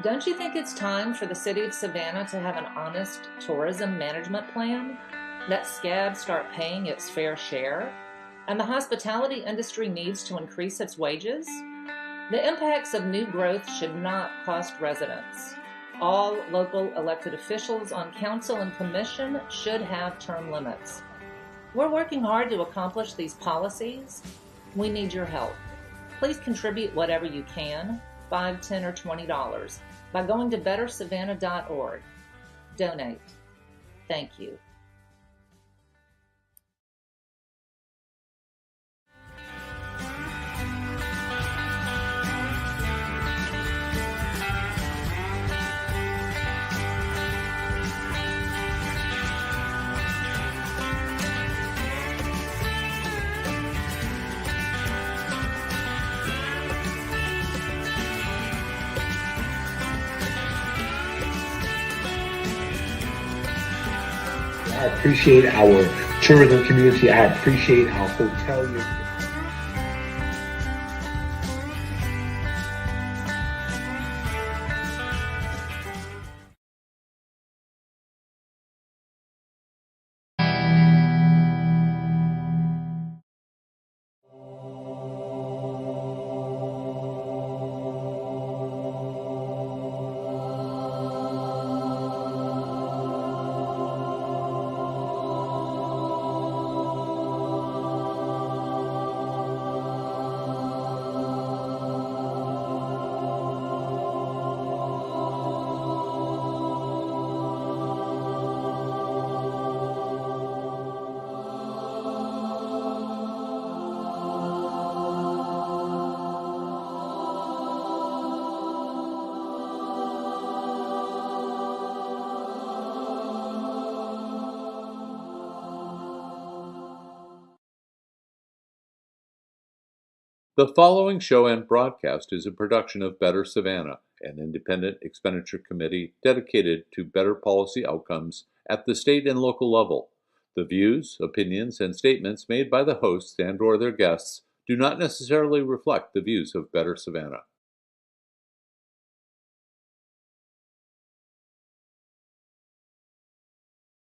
Don't you think it's time for the city of Savannah to have an honest tourism management plan? Let SCAD start paying its fair share? And the hospitality industry needs to increase its wages? The impacts of new growth should not cost residents. All local elected officials on council and commission should have term limits. We're working hard to accomplish these policies. We need your help. Please contribute whatever you can, $5, $10, or $20, by going to bettersavannah.org. Donate. Thank you. I appreciate our tourism community. I appreciate our hoteliers. The following show and broadcast is a production of Better Savannah, an independent expenditure committee dedicated to better policy outcomes at the state and local level. The views, opinions, and statements made by the hosts and/or their guests do not necessarily reflect the views of Better Savannah.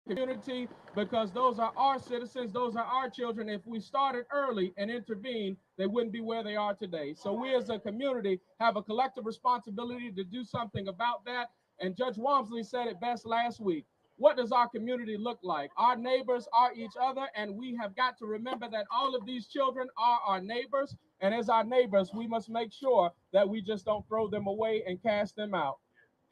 Community, because those are our citizens, those are our children. If we started early and intervened, they wouldn't be where they are today. So we as a community have a collective responsibility to do something about that. And Judge Walmsley said it best last week. What does our community look like? Our neighbors are each other, and we have got to remember that all of these children are our neighbors. And as our neighbors, we must make sure that we just don't throw them away and cast them out.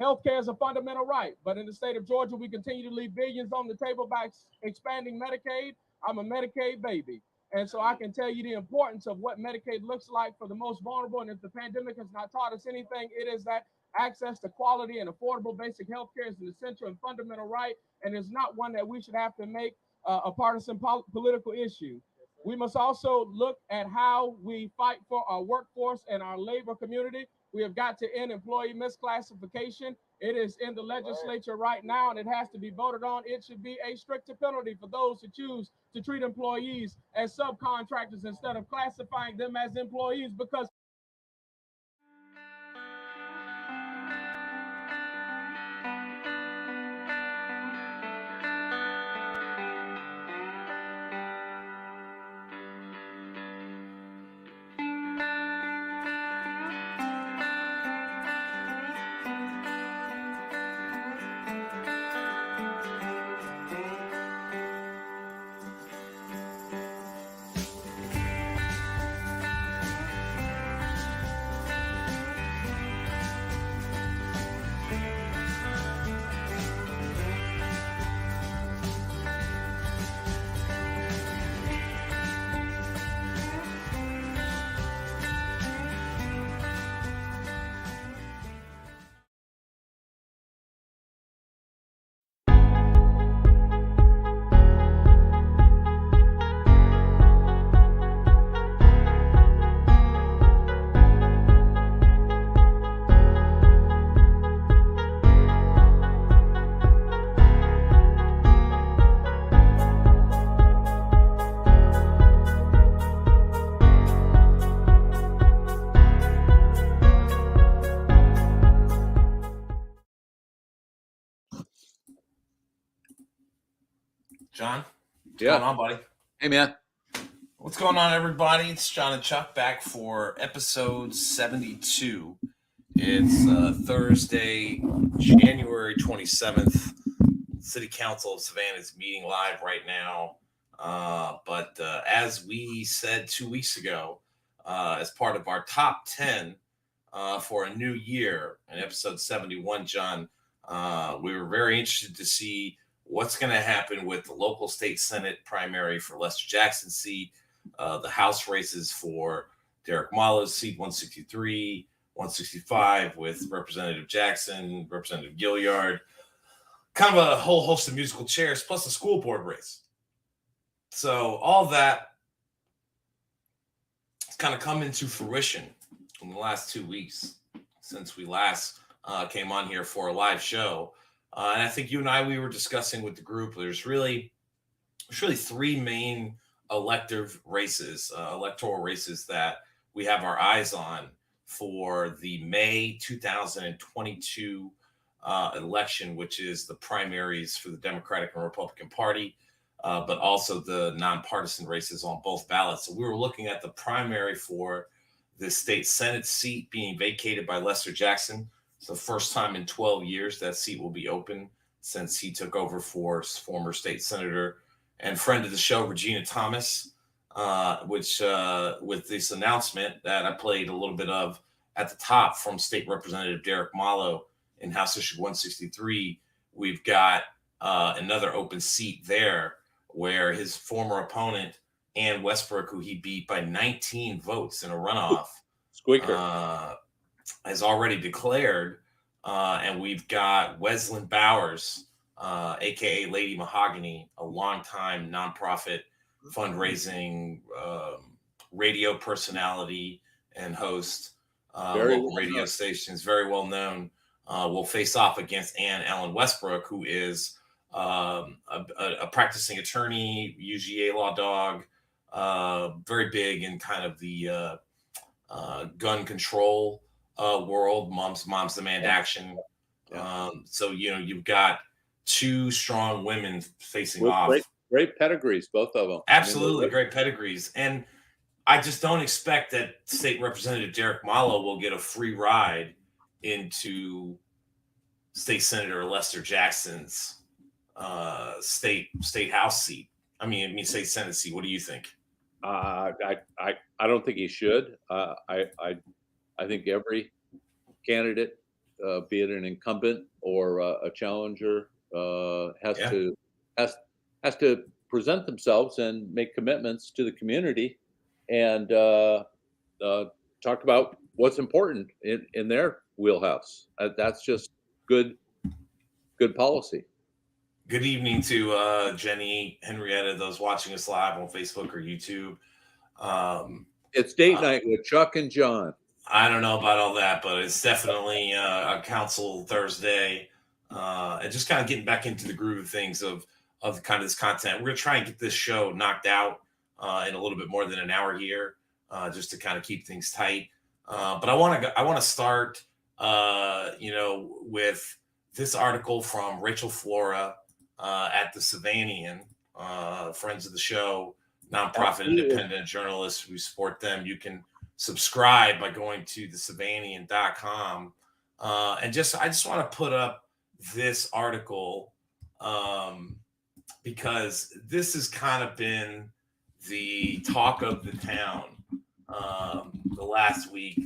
Healthcare is a fundamental right, but in the state of Georgia, we continue to leave billions on the table by expanding Medicaid. I'm a Medicaid baby. And so I can tell you the importance of what Medicaid looks like for the most vulnerable. And if the pandemic has not taught us anything, it is that access to quality and affordable basic healthcare is an essential and fundamental right, and is not one that we should have to make a partisan political issue. We must also look at how we fight for our workforce and our labor community. We have got to end employee misclassification. It is in the legislature right now, and it has to be voted on. It should be a stricter penalty for those who choose to treat employees as subcontractors instead of classifying them as employees, because John, what's Yeah. going on, buddy? Hey, man. What's going on, everybody? It's John and Chuck back for episode 72. It's Thursday, January 27th. City Council of Savannah is meeting live right now. But as we said 2 weeks ago, as part of our top 10 for a new year in episode 71, John, we were very interested to see what's going to happen with the local state Senate primary for Lester Jackson's seat, the House races for Derek Mallow's seat, 163, 165 with Representative Jackson, Representative Gilliard, kind of a whole host of musical chairs, plus a school board race. So all that has kind of come into fruition in the last 2 weeks since we last came on here for a live show. And I think you and I, we were discussing with the group, there's really three main electoral races that we have our eyes on for the May 2022 election, which is the primaries for the Democratic and Republican Party, but also the nonpartisan races on both ballots. So we were looking at the primary for the state Senate seat being vacated by Lester Jackson. It's the first time in 12 years that seat will be open since he took over for former state senator and friend of the show, Regina Thomas, which with this announcement that I played a little bit of at the top from State Representative Derek Mallow in House District 163, we've got another open seat there where his former opponent, Ann Westbrook, who he beat by 19 votes in a runoff, Squeaker. has already declared, and we've got Wesley Bowers, aka Lady Mahogany, a longtime nonprofit fundraising radio personality and host, local radio stations, very well known, will face off against Ellen Westbrook, who is a practicing attorney, UGA law dog, very big in kind of the gun control world, moms demand action. So you've got two strong women facing off. Great pedigrees, both of them. Absolutely, great pedigrees. And I just don't expect that State Representative Derek Mallow will get a free ride into State Senator Lester Jackson's state House seat. I mean, state Senate seat. What do you think? I don't think he should. I think every candidate, be it an incumbent or a challenger, has to present themselves and make commitments to the community, and talk about what's important in their wheelhouse. That's just good policy. Good evening to Jenny, Henrietta, those watching us live on Facebook or YouTube. It's date night with Chuck and John. I don't know about all that, but it's definitely a council Thursday, and just kind of getting back into the groove of things of kind of this content. We're gonna try and get this show knocked out in a little bit more than an hour here, just to kind of keep things tight. But I want to start, with this article from Rachel Flora at the Savannah, friends of the show, nonprofit independent journalists. We support them. You can subscribe by going to thesavannaian.com. And I just want to put up this article because this has kind of been the talk of the town the last week,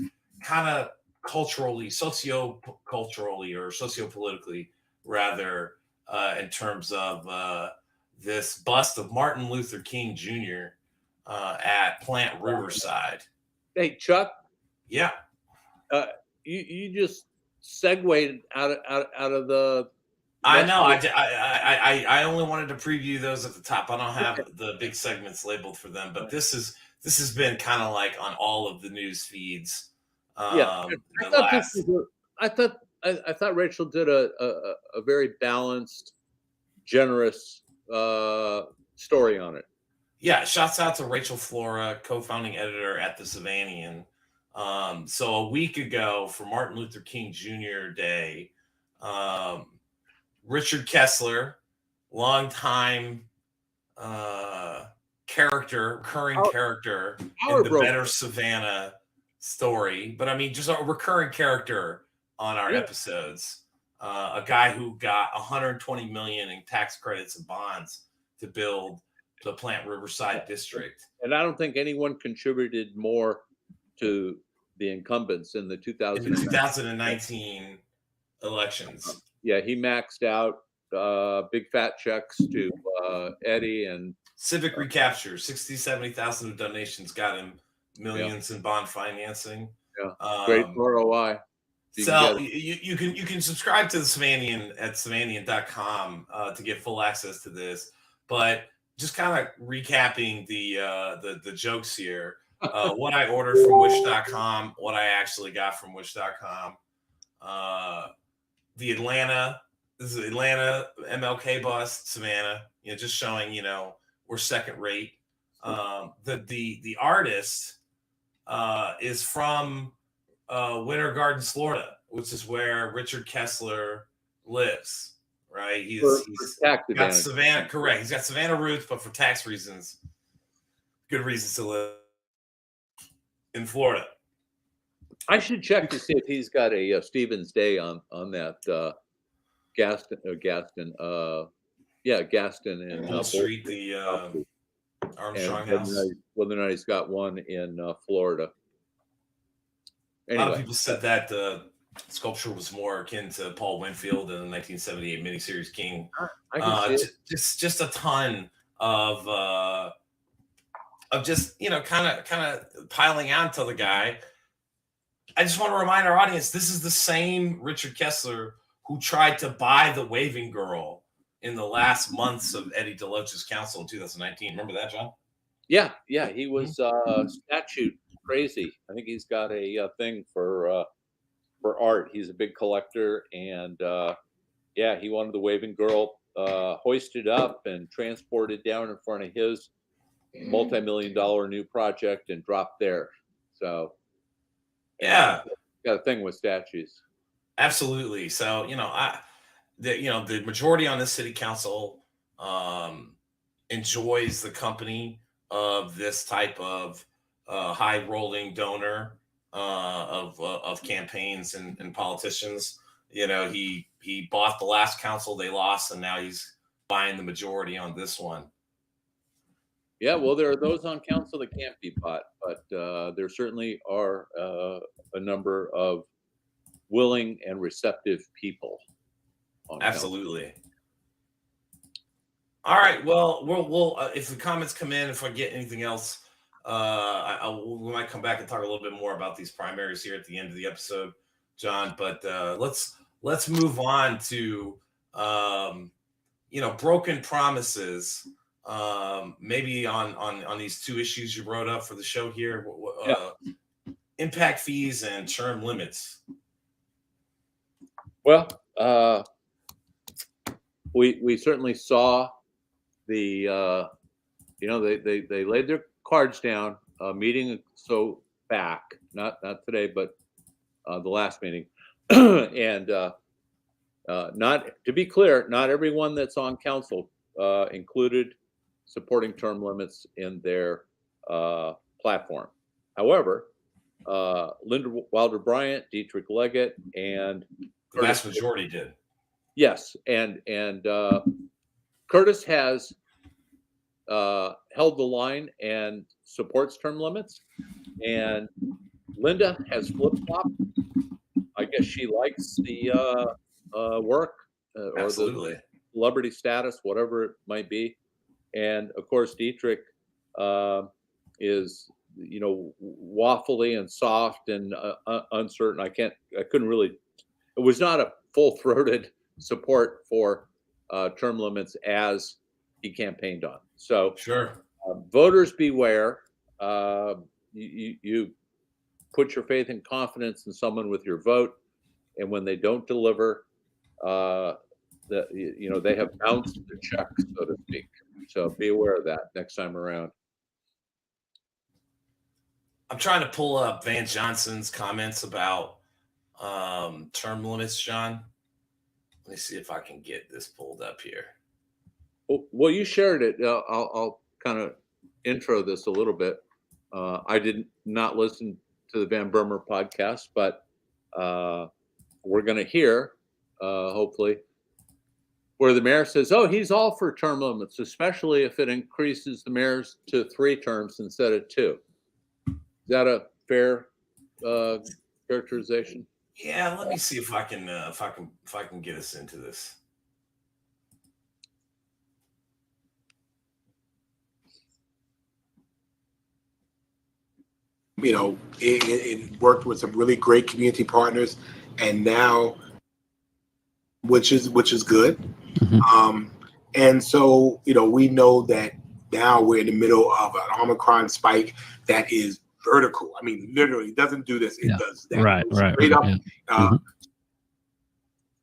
kind of culturally, socioculturally, or sociopolitically, rather, in terms of this bust of Martin Luther King Jr. At Plant Riverside. Hey, Chuck. Yeah. You just segued out of the. I know. I only wanted to preview those at the top. I don't have the big segments labeled for them, but this has been kind of like on all of the news feeds. I thought Rachel did a very balanced, generous story on it. Yeah, shouts out to Rachel Flora, co-founding editor at the Savannah. So a week ago for Martin Luther King Jr. Day, Richard Kessler, longtime recurring character our in the broker. Better Savannah story, but I mean, just a recurring character on our episodes. A guy who got 120 million in tax credits and bonds to build the Plant Riverside district. And I don't think anyone contributed more to the incumbents in the 2019 elections. Yeah, he maxed out big fat checks to Eddie and Civic Recapture, 60, 70,000 of donations got him millions in bond financing. Yeah, great ROI. So you can subscribe to the Savannian at savannian.com to get full access to this. But just kind of recapping the jokes here. What I ordered from wish.com, what I actually got from wish.com. This is Atlanta MLK bus, Savannah, just showing, we're second rate. The artist is from Winter Garden, Florida, which is where Richard Kessler lives, right? He's got Savannah, correct. He's got Savannah roots, but for tax reasons, good reasons to live in Florida. I should check to see if he's got a Stevens Day on that Gaston and Wall Street, the Armstrong House. Whether or not he's got one in Florida. Anyway. A lot of people said that the sculpture was more akin to Paul Winfield in the 1978 miniseries King. Just a ton of just kind of piling onto the guy. I just want to remind our audience, this is the same Richard Kessler who tried to buy the Waving Girl in the last months of Eddie DeLoach's council in 2019. Remember that, John? Yeah, he was statute crazy. I think he's got a thing for art. He's a big collector, and he wanted the Waving Girl hoisted up and transported down in front of his multi-million-dollar new project and dropped there. So got a thing with statues. Absolutely. So the majority on this city council enjoys the company of this type of high rolling donor of campaigns and politicians. He bought the last council they lost, and now he's buying the majority on this one. Yeah, well, there are those on council that can't be bought, but there certainly are a number of willing and receptive people. Absolutely. Council. All right. Well, we'll if the comments come in, if I get anything else, we might come back and talk a little bit more about these primaries here at the end of the episode, John. But let's move on to broken promises. Maybe on these two issues you wrote up for the show here, impact fees and term limits. Well, we certainly saw the they laid their cards down. Meeting back, not today, but the last meeting, and not to be clear, not everyone that's on council included supporting term limits in their platform. However, Linda Wilder Bryant, Dietrich Leggett, and the vast majority did. Yes, and Curtis has held the line and supports term limits, and Linda has flip-flopped. I guess she likes the work or Absolutely. the celebrity status, whatever it might be. And of course, Dietrich is, waffly and soft and uncertain. It was not a full-throated support for term limits as he campaigned on. So sure, voters beware. You put your faith and confidence in someone with your vote, and when they don't deliver, they have bounced the check, so to speak. So be aware of that next time around. I'm trying to pull up Van Johnson's comments about term limits, John. Let me see if I can get this pulled up here. Well, you shared it. I'll kind of intro this a little bit. I did not listen to the Van Burmer podcast, but we're going to hear, hopefully, where the mayor says, "Oh, he's all for term limits, especially if it increases the mayor's to 3 terms instead of 2." Is that a fair characterization? Yeah, let me see if I can get us into this. It worked with some really great community partners, and now, which is good. Mm-hmm. And so, we know that now we're in the middle of an Omicron spike that is vertical. I mean, literally, it doesn't do this; it does that. Right. Straight up. Yeah.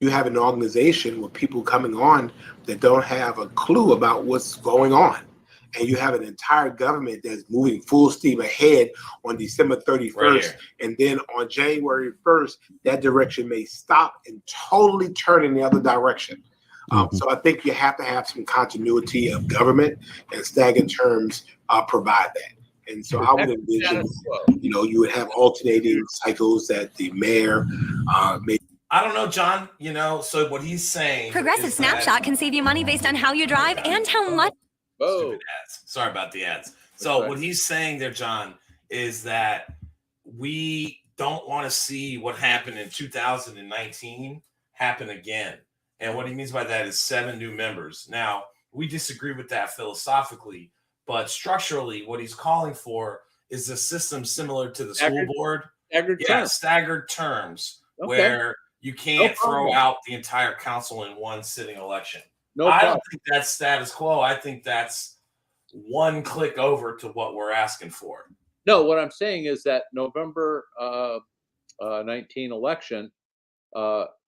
You have an organization with people coming on that don't have a clue about what's going on. And you have an entire government that's moving full steam ahead on December 31st. Right. And then on January 1st, that direction may stop and totally turn in the other direction. So I think you have to have some continuity of government, and staggered terms provide that. And so I would envision, you would have alternating cycles that the mayor may. I don't know, John. So what he's saying. Progressive Snapshot can save you money based on how you drive and how much. Stupid ads. Sorry about the ads. So what he's saying there, John, is that we don't want to see what happened in 2019 happen again. And what he means by that is 7 new members. Now, we disagree with that philosophically, but structurally, what he's calling for is a system similar to the school board. Staggered terms, where you can't throw out the entire council in one sitting election. I don't think that's status quo. I think that's one click over to what we're asking for. No, what I'm saying is that November 19 election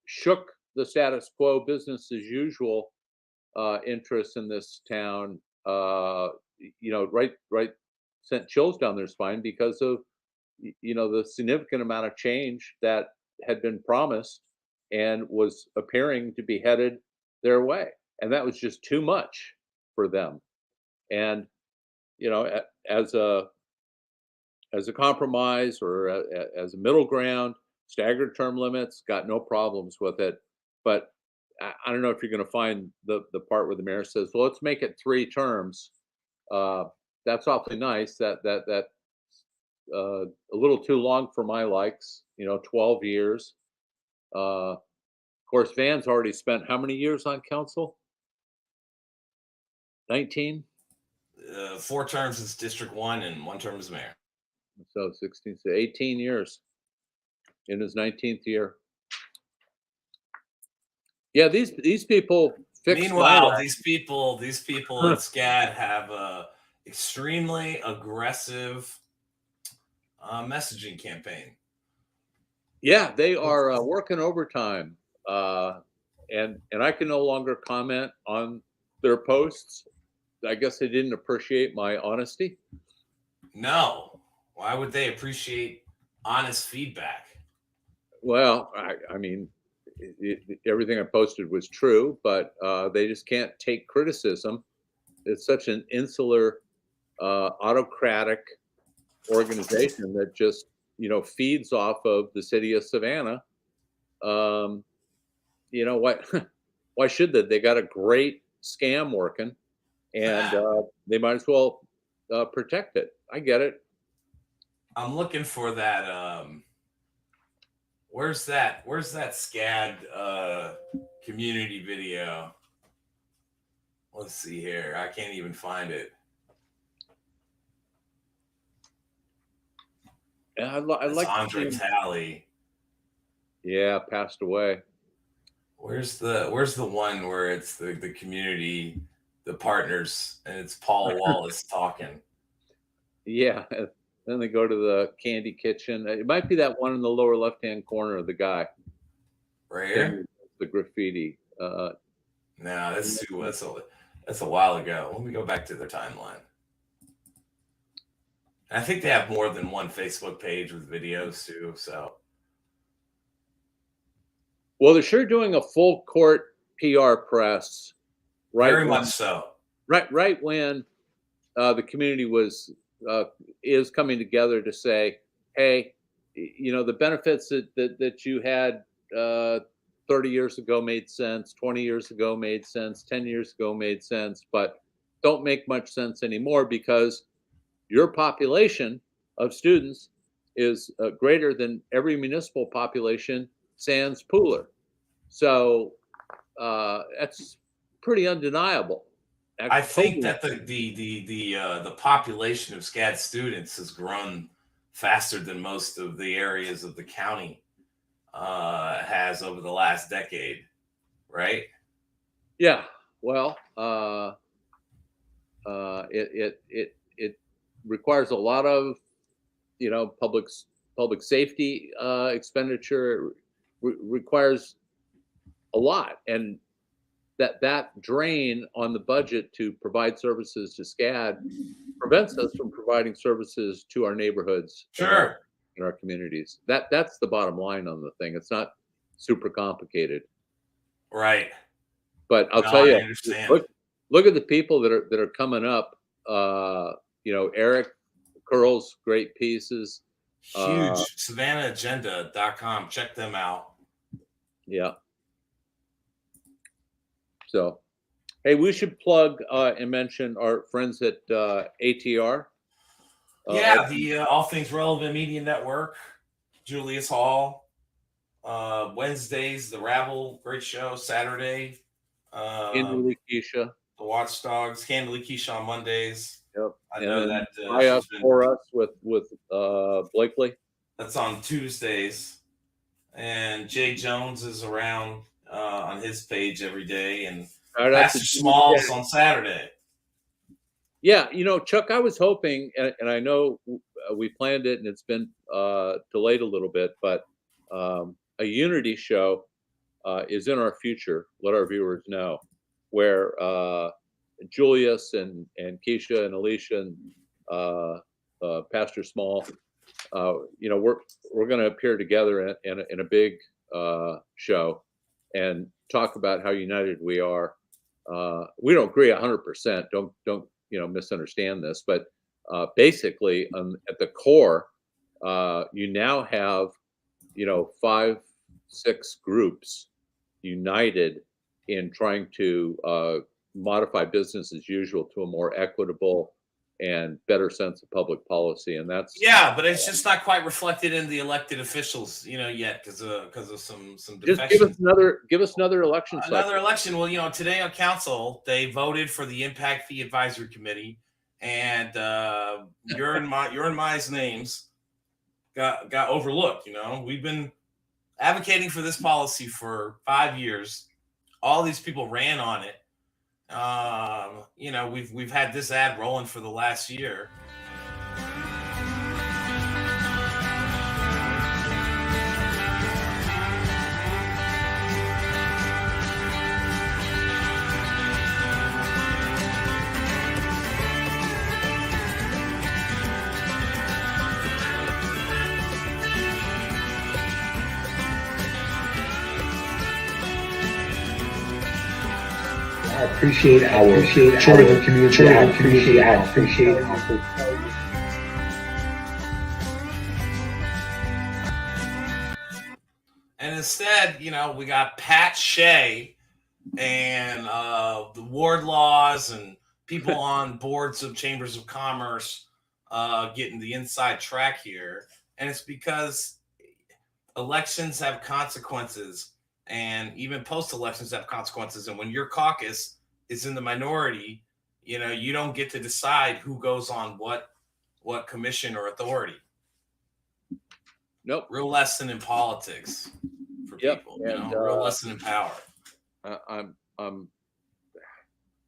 shook the status quo, business as usual interest in this town. Right, sent chills down their spine because of the significant amount of change that had been promised and was appearing to be headed their way. And that was just too much for them. And, as a compromise or as a middle ground, staggered term limits, got no problems with it. But I don't know if you're going to find the part where the mayor says, well, let's make it 3 terms. That's awfully nice. That a little too long for my likes, 12 years. Of course, Van's already spent how many years on council? 19? 4 terms as District 1 and 1 term as mayor. So 16, so 18 years in his 19th year. Yeah, these people fix. Meanwhile, these people at SCAD have a extremely aggressive messaging campaign. Yeah, they are working overtime, and I can no longer comment on their posts. I guess they didn't appreciate my honesty. No, why would they appreciate honest feedback? Well, I mean, everything I posted was true, but they just can't take criticism. It's such an insular, autocratic organization that just feeds off of the city of Savannah. What? Why should they? They got a great scam working, and they might as well protect it. I get it. I'm looking for that. Where's that SCAD community video? Let's see here. I can't even find it. I like Andre Talley. Yeah, passed away. Where's the one where it's the community, the partners, and it's Paul Wallace talking? Yeah. Then they go to the candy kitchen. It might be that one in the lower left-hand corner of the guy. Right here? The graffiti. No, that's a while ago. Let me go back to their timeline. I think they have more than one Facebook page with videos too. So, well, they're sure doing a full court PR press, right? Very much so. right when the community is coming together to say, hey, the benefits that you had 30 years ago made sense, 20 years ago made sense, 10 years ago made sense, but don't make much sense anymore because your population of students is greater than every municipal population sans Pooler. So that's pretty undeniable. I think Totally. that the population of SCAD students has grown faster than most of the areas of the county has over the last decade, right? Yeah. Well, it requires a lot of public safety expenditure. Requires a lot, and that drain on the budget to provide services to SCAD prevents us from providing services to our neighborhoods Sure. in our communities. That's the bottom line on the thing. It's not super complicated. Right. But I'll No, tell you, I understand. look at the people that are coming up. Eric Curl's great pieces. Huge. SavannahAgenda.com. Check them out. Yeah. So, hey, we should plug and mention our friends at ATR. Yeah, the All Things Relevant Media Network, Julius Hall. Wednesdays, the Ravel, great show. Saturday, Andrew Keisha. the Watchdogs, Candle Keisha on Mondays. Yep. I know that By Us For Us with Blakely. That's on Tuesdays, and Jay Jones is around on his page every day, and Pastor Smalls on Saturday. Yeah, Chuck, I was hoping, and I know we planned it, and it's been delayed a little bit, but a Unity show is in our future. Let our viewers know, where Julius and Keisha and Alicia and Pastor Small, we're going to appear together in a big show and talk about how united we are. We don't agree 100%. Don't misunderstand this, but basically, at the core, you now have 5-6 groups united in trying to modify business as usual to a more equitable and better sense of public policy, and that's but it's just not quite reflected in the elected officials, yet because of some just defections. give us another election cycle. Another election. Well, today on council they voted for the Impact Fee Advisory Committee, and your and my names got overlooked. We've been advocating for this policy for 5 years. All these people ran on it. We've had this ad rolling for the last year. I appreciate our tourism community. I appreciate our hotel. And instead, we got Pat Shea and the ward laws and people on boards of chambers of commerce getting the inside track here. And it's because elections have consequences, and even post-elections have consequences. And when your caucus is in the minority, you don't get to decide who goes on what commission or authority. Nope. Real lesson in politics for people. Real lesson in power.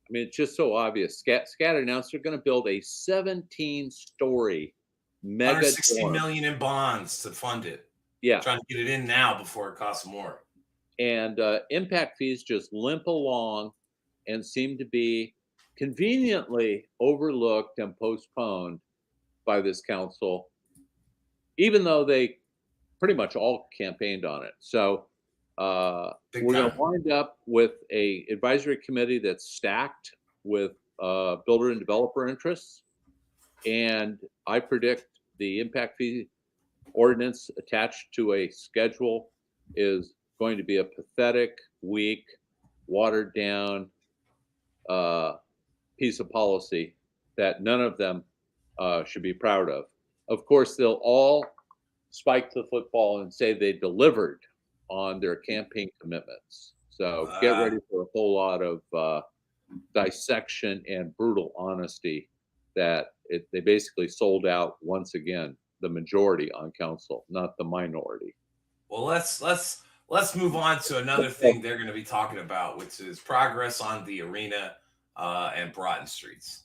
It's just so obvious. SCAD announced they're going to build a 17-story mega $160 million in bonds to fund it. Yeah, trying to get it in now before it costs more. And impact fees just limp along and seem to be conveniently overlooked and postponed by this council, even though they pretty much all campaigned on it. So we're going to wind up with a advisory committee that's stacked with builder and developer interests. And I predict the impact fee ordinance attached to a schedule is going to be a pathetic, weak, watered down piece of policy that none of them should be proud of. Of course, they'll all spike the football and say they delivered on their campaign commitments. So get ready for a whole lot of dissection and brutal honesty that they basically sold out once again, the majority on council, not the minority. Well, let's move on to another thing they're going to be talking about, which is progress on the arena and Broughton Streets.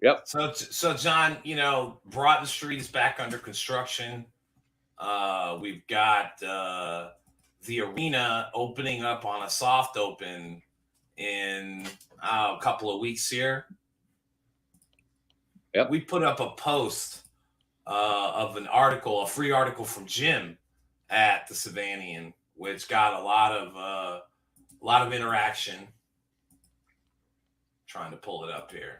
Yep. So John, Broughton Street is back under construction. We've got the arena opening up on a soft open in a couple of weeks here. Yep. We put up a post of an article, a free article from Jim at the Savannian, which got a lot of interaction. Trying to pull it up here.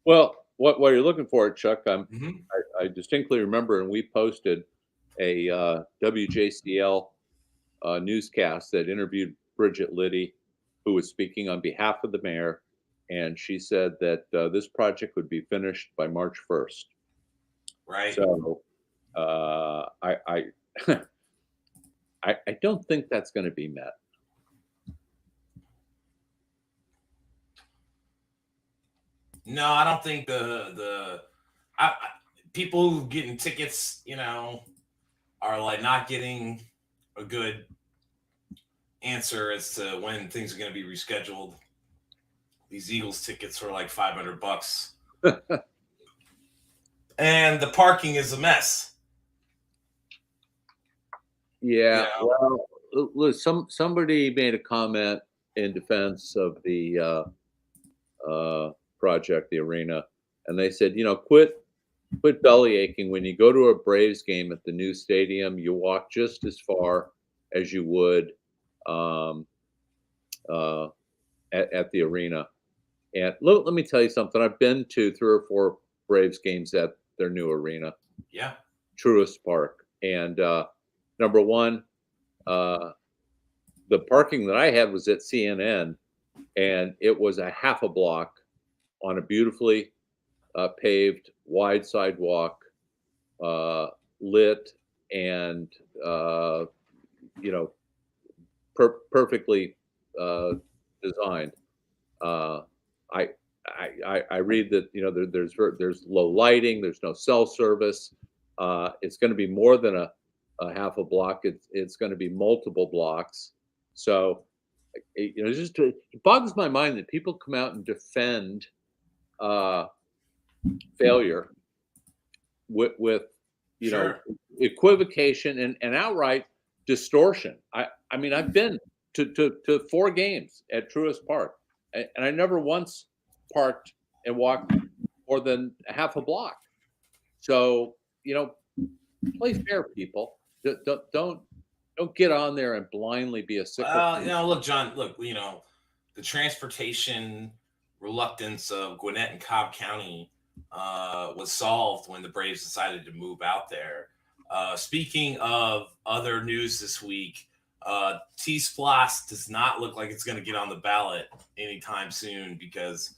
Well, what you're looking for, Chuck, I distinctly remember, and we posted a WJCL newscast that interviewed Bridget Liddy, who was speaking on behalf of the mayor, and she said that this project would be finished by March 1st. Right. So I don't think that's going to be met. No, I don't think people who getting tickets, are like not getting a good answer as to when things are going to be rescheduled. These Eagles tickets are like $500, and the parking is a mess. Yeah. Well, look, somebody made a comment in defense of the project, the arena, and they said, quit belly aching. When you go to a Braves game at the new stadium, you walk just as far as you would at the arena. And let me tell you something. I've been to 3 or 4 Braves games at their new arena. Yeah. Truist Park. And number one, the parking that I had was at CNN, and it was a half a block on a beautifully paved, wide sidewalk, lit, and perfectly designed. I read that there's low lighting, there's no cell service. It's going to be more than a half a block. It's going to be multiple blocks. So it boggles my mind that people come out and defend failure with Sure. equivocation and outright distortion. I mean, I've been to 4 games at Truist Park, and I never once parked and walked more than a half a block. So play fair, people. Don't get on there and blindly be a sycophant. Look, John. Look, the transportation reluctance of Gwinnett and Cobb County was solved when the Braves decided to move out there. Speaking of other news this week, T-Splosh does not look like it's going to get on the ballot anytime soon because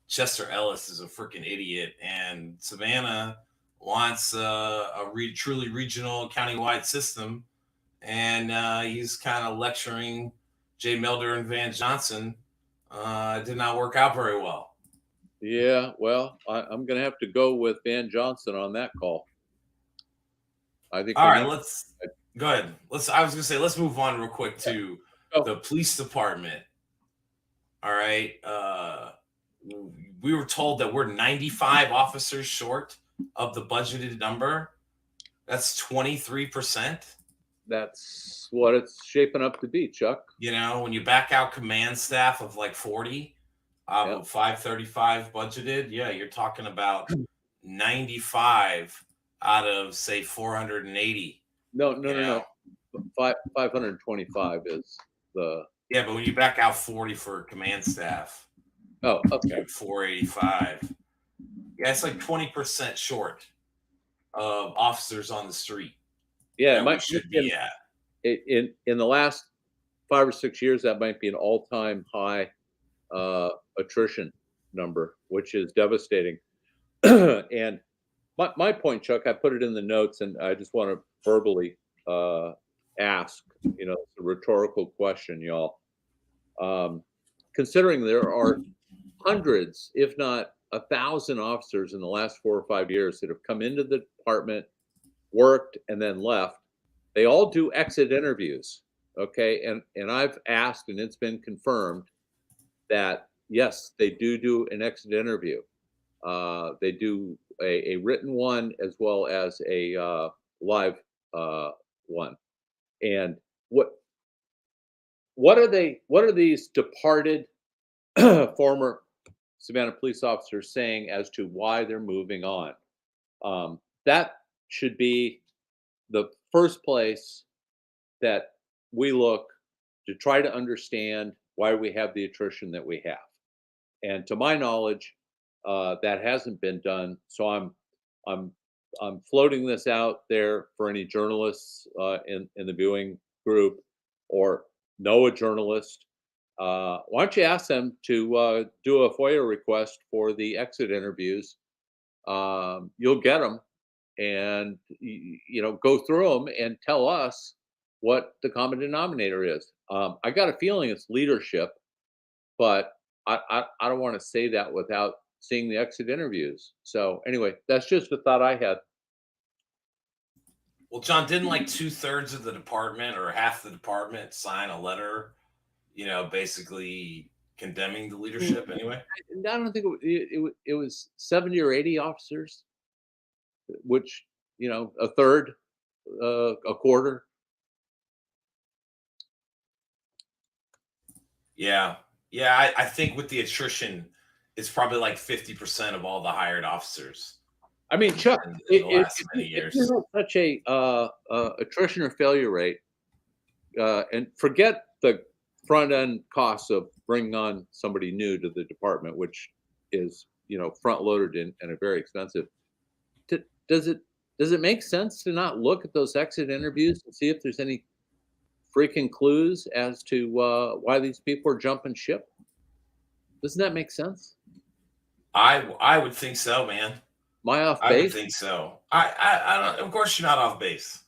Chester Ellis is a freaking idiot, and Savannah wants a truly regional countywide system, and he's kind of lecturing Jay Melder and Van Johnson. It did not work out very well. Yeah, well, I'm going to have to go with Van Johnson on that call. I think. All right, Go ahead. I was gonna say, let's move on real quick to Oh. the police department. All right. We were told that we're 95 officers short of the budgeted number. That's 23%. That's what it's shaping up to be, Chuck. You know, when you back out command staff of like 40, Yep. 535 budgeted, yeah, you're talking about 95 out of say 480. No. 525 is the. Yeah, but when you back out 40 for command staff, Oh, okay. 485. Yeah, it's like 20% short of officers on the street. Yeah, that we should be at. In the last 5 or 6 years, that might be an all-time high attrition number, which is devastating. And my point, Chuck, I put it in the notes, and I just want to verbally ask, it's a rhetorical question, y'all. Considering there are hundreds, if not 1,000 officers in the last 4 or 5 years that have come into the department, worked, and then left, they all do exit interviews. Okay. And I've asked, and it's been confirmed that yes, they do an exit interview. They do a written one as well as a live one. And what are these departed former Savannah police officers saying as to why they're moving on? That should be the first place that we look to try to understand why we have the attrition that we have. And to my knowledge, that hasn't been done. So I'm floating this out there for any journalists in the viewing group or know a journalist. Why don't you ask them to do a FOIA request for the exit interviews? You'll get them, and go through them and tell us what the common denominator is. I got a feeling it's leadership, but I don't want to say that without seeing the exit interviews. So anyway, that's just a thought I had. Well, John, didn't like 2/3 of the department or half the department sign a letter, basically condemning the leadership anyway? I don't think it was 70 or 80 officers, which, a third, a quarter. Yeah. Yeah. I think with the attrition, it's probably like 50% of all the hired officers. I mean, Chuck, in the last many years. If you have such a attrition or failure rate, and forget the front end costs of bringing on somebody new to the department, which is front loaded and very expensive. Does it make sense to not look at those exit interviews and see if there's any freaking clues as to why these people are jumping ship? Doesn't that make sense? I would think so, man. My off base? I would think so. I don't. Of course, you're not off base.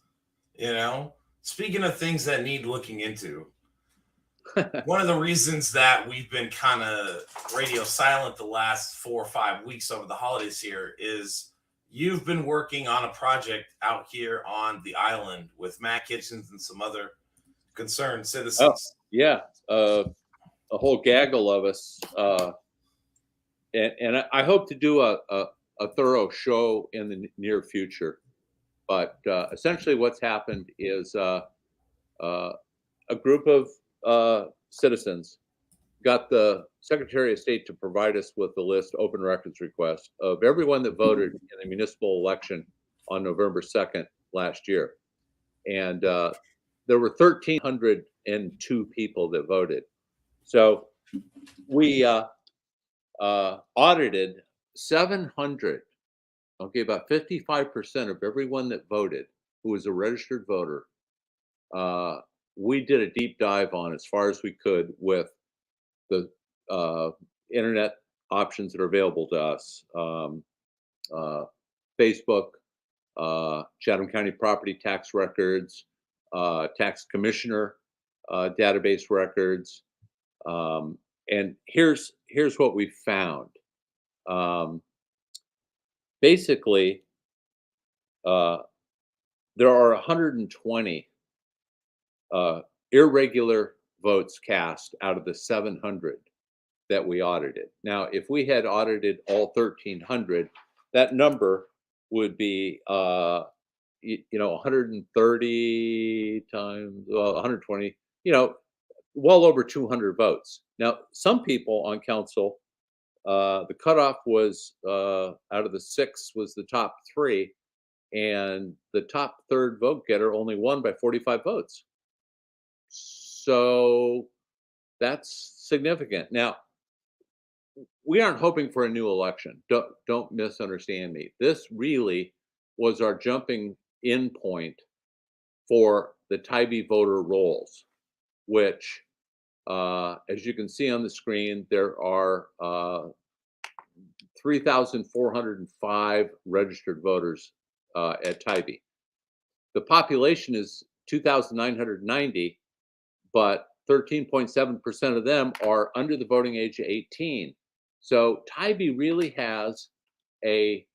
Speaking of things that need looking into, one of the reasons that we've been kind of radio silent the last 4 or 5 weeks over the holidays here is you've been working on a project out here on the island with Matt Kitchens and some other concerned citizens. Oh, yeah, a whole gaggle of us, and I hope to do a thorough show in the near future. But essentially, what's happened is a group of citizens got the Secretary of State to provide us with the list, open records request, of everyone that voted in the municipal election on November 2nd last year. And there were 1,302 people that voted. So we audited 700, about 55% of everyone that voted who was a registered voter. We did a deep dive on as far as we could with the internet options that are available to us. Facebook, Chatham County property tax records, tax commissioner database records. And here's what we found. Basically, there are 120 irregular votes cast out of the 700 that we audited. Now, if we had audited all 1,300, that number would be, 130 times, 120, well over 200 votes. Now, some people on council, the cutoff was out of the 6 was the top 3, and the top third vote getter only won by 45 votes. So that's significant. Now, we aren't hoping for a new election. Don't misunderstand me. This really was our jumping in point for the Tybee voter rolls, which, as you can see on the screen, there are 3,405 registered voters at Tybee. The population is 2,990, but 13.7% of them are under the voting age of 18. So Tybee really has a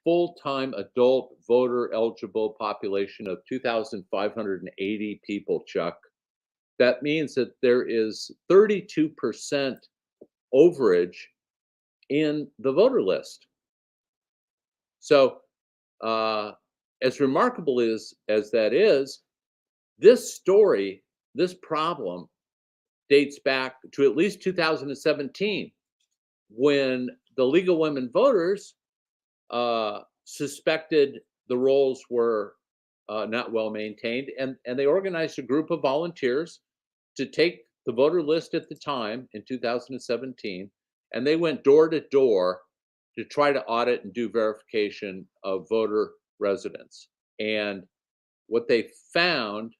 full-time adult voter eligible population of 2,580 people, Chuck. That means that there is 32% overage in the voter list. So as remarkable as that is, this story, this problem dates back to at least 2017, when the League of Women Voters suspected the rolls were not well maintained, and they organized a group of volunteers to take the voter list at the time in 2017, and they went door to door to try to audit and do verification of voter residence. And what they found,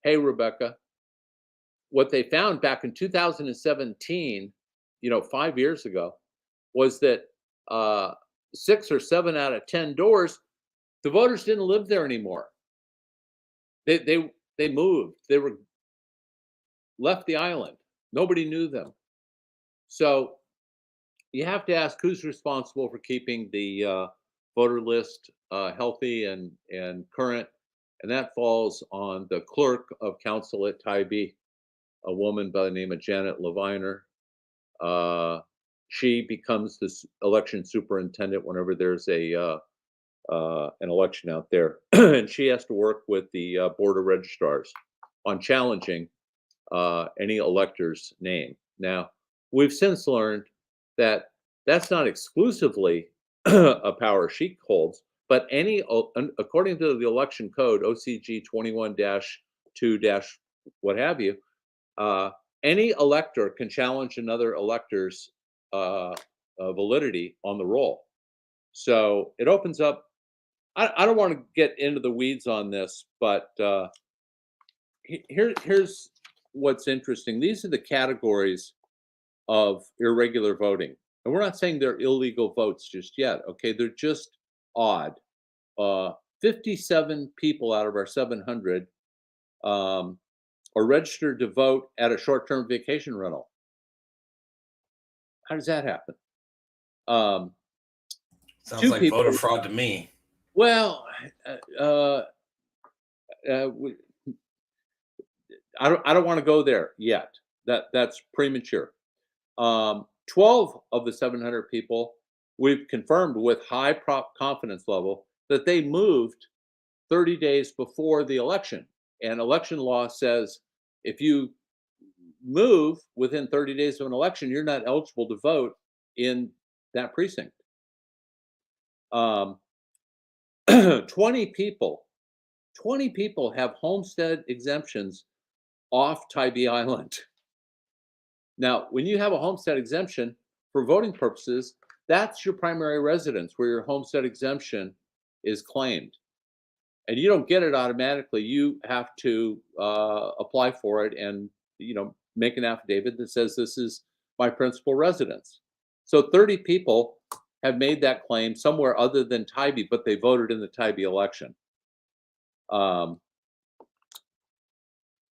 hey, Rebecca, what they found back in 2017, 5 years ago, was that 6 or 7 out of 10 doors, the voters didn't live there anymore. They moved. They were left the island. Nobody knew them. So you have to ask who's responsible for keeping the voter list healthy and current, and that falls on the clerk of council at Tybee, a woman by the name of Janet Leviner. She becomes this election superintendent whenever there's an election out there, and she has to work with the board of registrars on challenging any elector's name. Now, we've since learned that that's not exclusively a power she holds, but according to the election code, OCG 21-2- what have you, any elector can challenge another elector's validity on the roll. So it opens up. I don't want to get into the weeds on this, but here's what's interesting. These are the categories of irregular voting. And we're not saying they're illegal votes just yet. Okay, they're just odd. 57 people out of our 700 are registered to vote at a short-term vacation rental. How does that happen? Sounds like voter fraud to me. Well, I don't want to go there yet. That's premature. 12 of the 700 people we've confirmed with high confidence level that they moved 30 days before the election. And election law says if you move within 30 days of an election, you're not eligible to vote in that precinct. 20 people have homestead exemptions off Tybee Island. Now, when you have a homestead exemption for voting purposes, that's your primary residence where your homestead exemption is claimed. And you don't get it automatically. You have to apply for it and make an affidavit that says this is my principal residence. So 30 people have made that claim somewhere other than Tybee, but they voted in the Tybee election.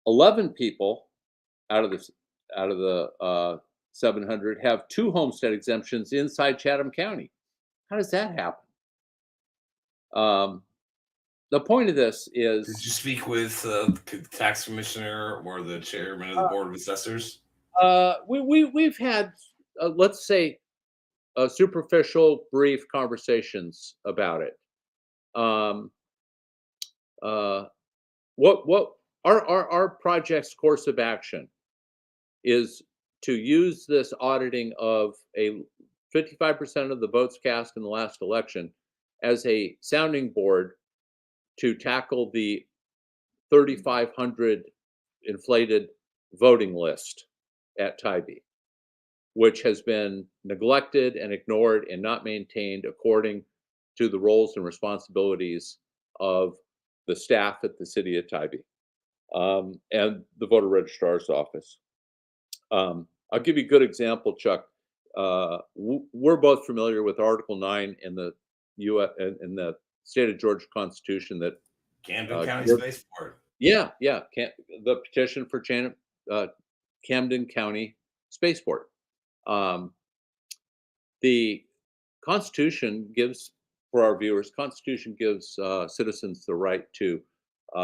11 people out of the 700 have 2 homestead exemptions inside Chatham County. How does that happen? the point of this Did is you speak with the tax commissioner or the chairman of the board of assessors? we've had let's say superficial, brief conversations about it. Um, uh, what our project's course of action is to use this auditing of a 55% of the votes cast in the last election as a sounding board to tackle the 3,500 inflated voting list at Tybee, which has been neglected and ignored and not maintained according to the roles and responsibilities of the staff at the city of Tybee, and the voter registrar's office. I'll give you a good example, Chuck. We're both familiar with Article 9 in the in the state of Georgia Constitution that Camden County Georgia, Spaceport. yeah, the petition for Camden County Spaceport. The Constitution gives, for our viewers, Constitution gives citizens the right to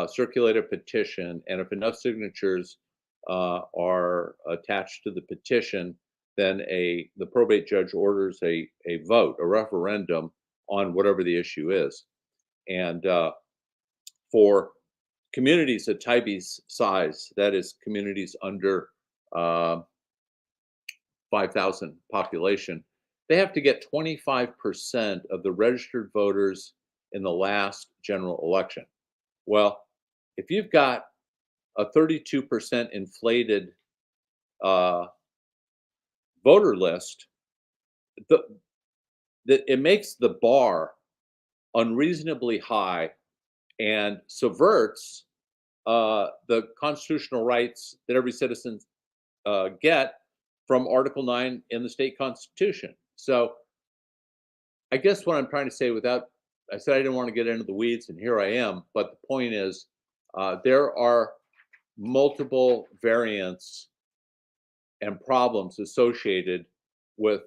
circulate a petition, and if enough signatures are attached to the petition, then the probate judge orders a vote, a referendum on whatever the issue is. And for communities of Tybee's size, that is communities under 5,000 population, they have to get 25% of the registered voters in the last general election. Well, if you've got a 32% inflated voter list, it makes the bar unreasonably high and subverts the constitutional rights that every citizen get from Article 9 in the state constitution. So I guess what I'm trying to say I said I didn't want to get into the weeds, and here I am. But the point is, there are multiple variants and problems associated with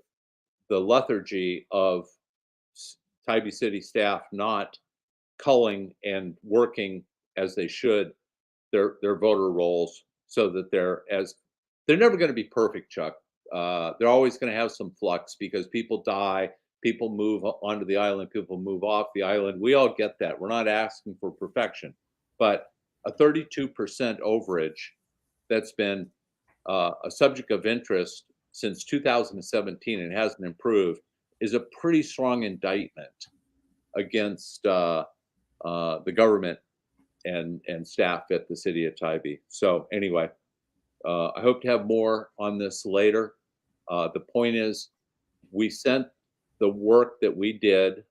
the lethargy of Tybee City staff not culling and working as they should their voter rolls, so that they're never going to be perfect, Chuck. They're always going to have some flux because people die, people move onto the island, people move off the island. We all get that. We're not asking for perfection, but a 32% overage that's been a subject of interest since 2017 and hasn't improved is a pretty strong indictment against the government and staff at the city of Tybee. So anyway, I hope to have more on this later. The point is, we sent the work that we did,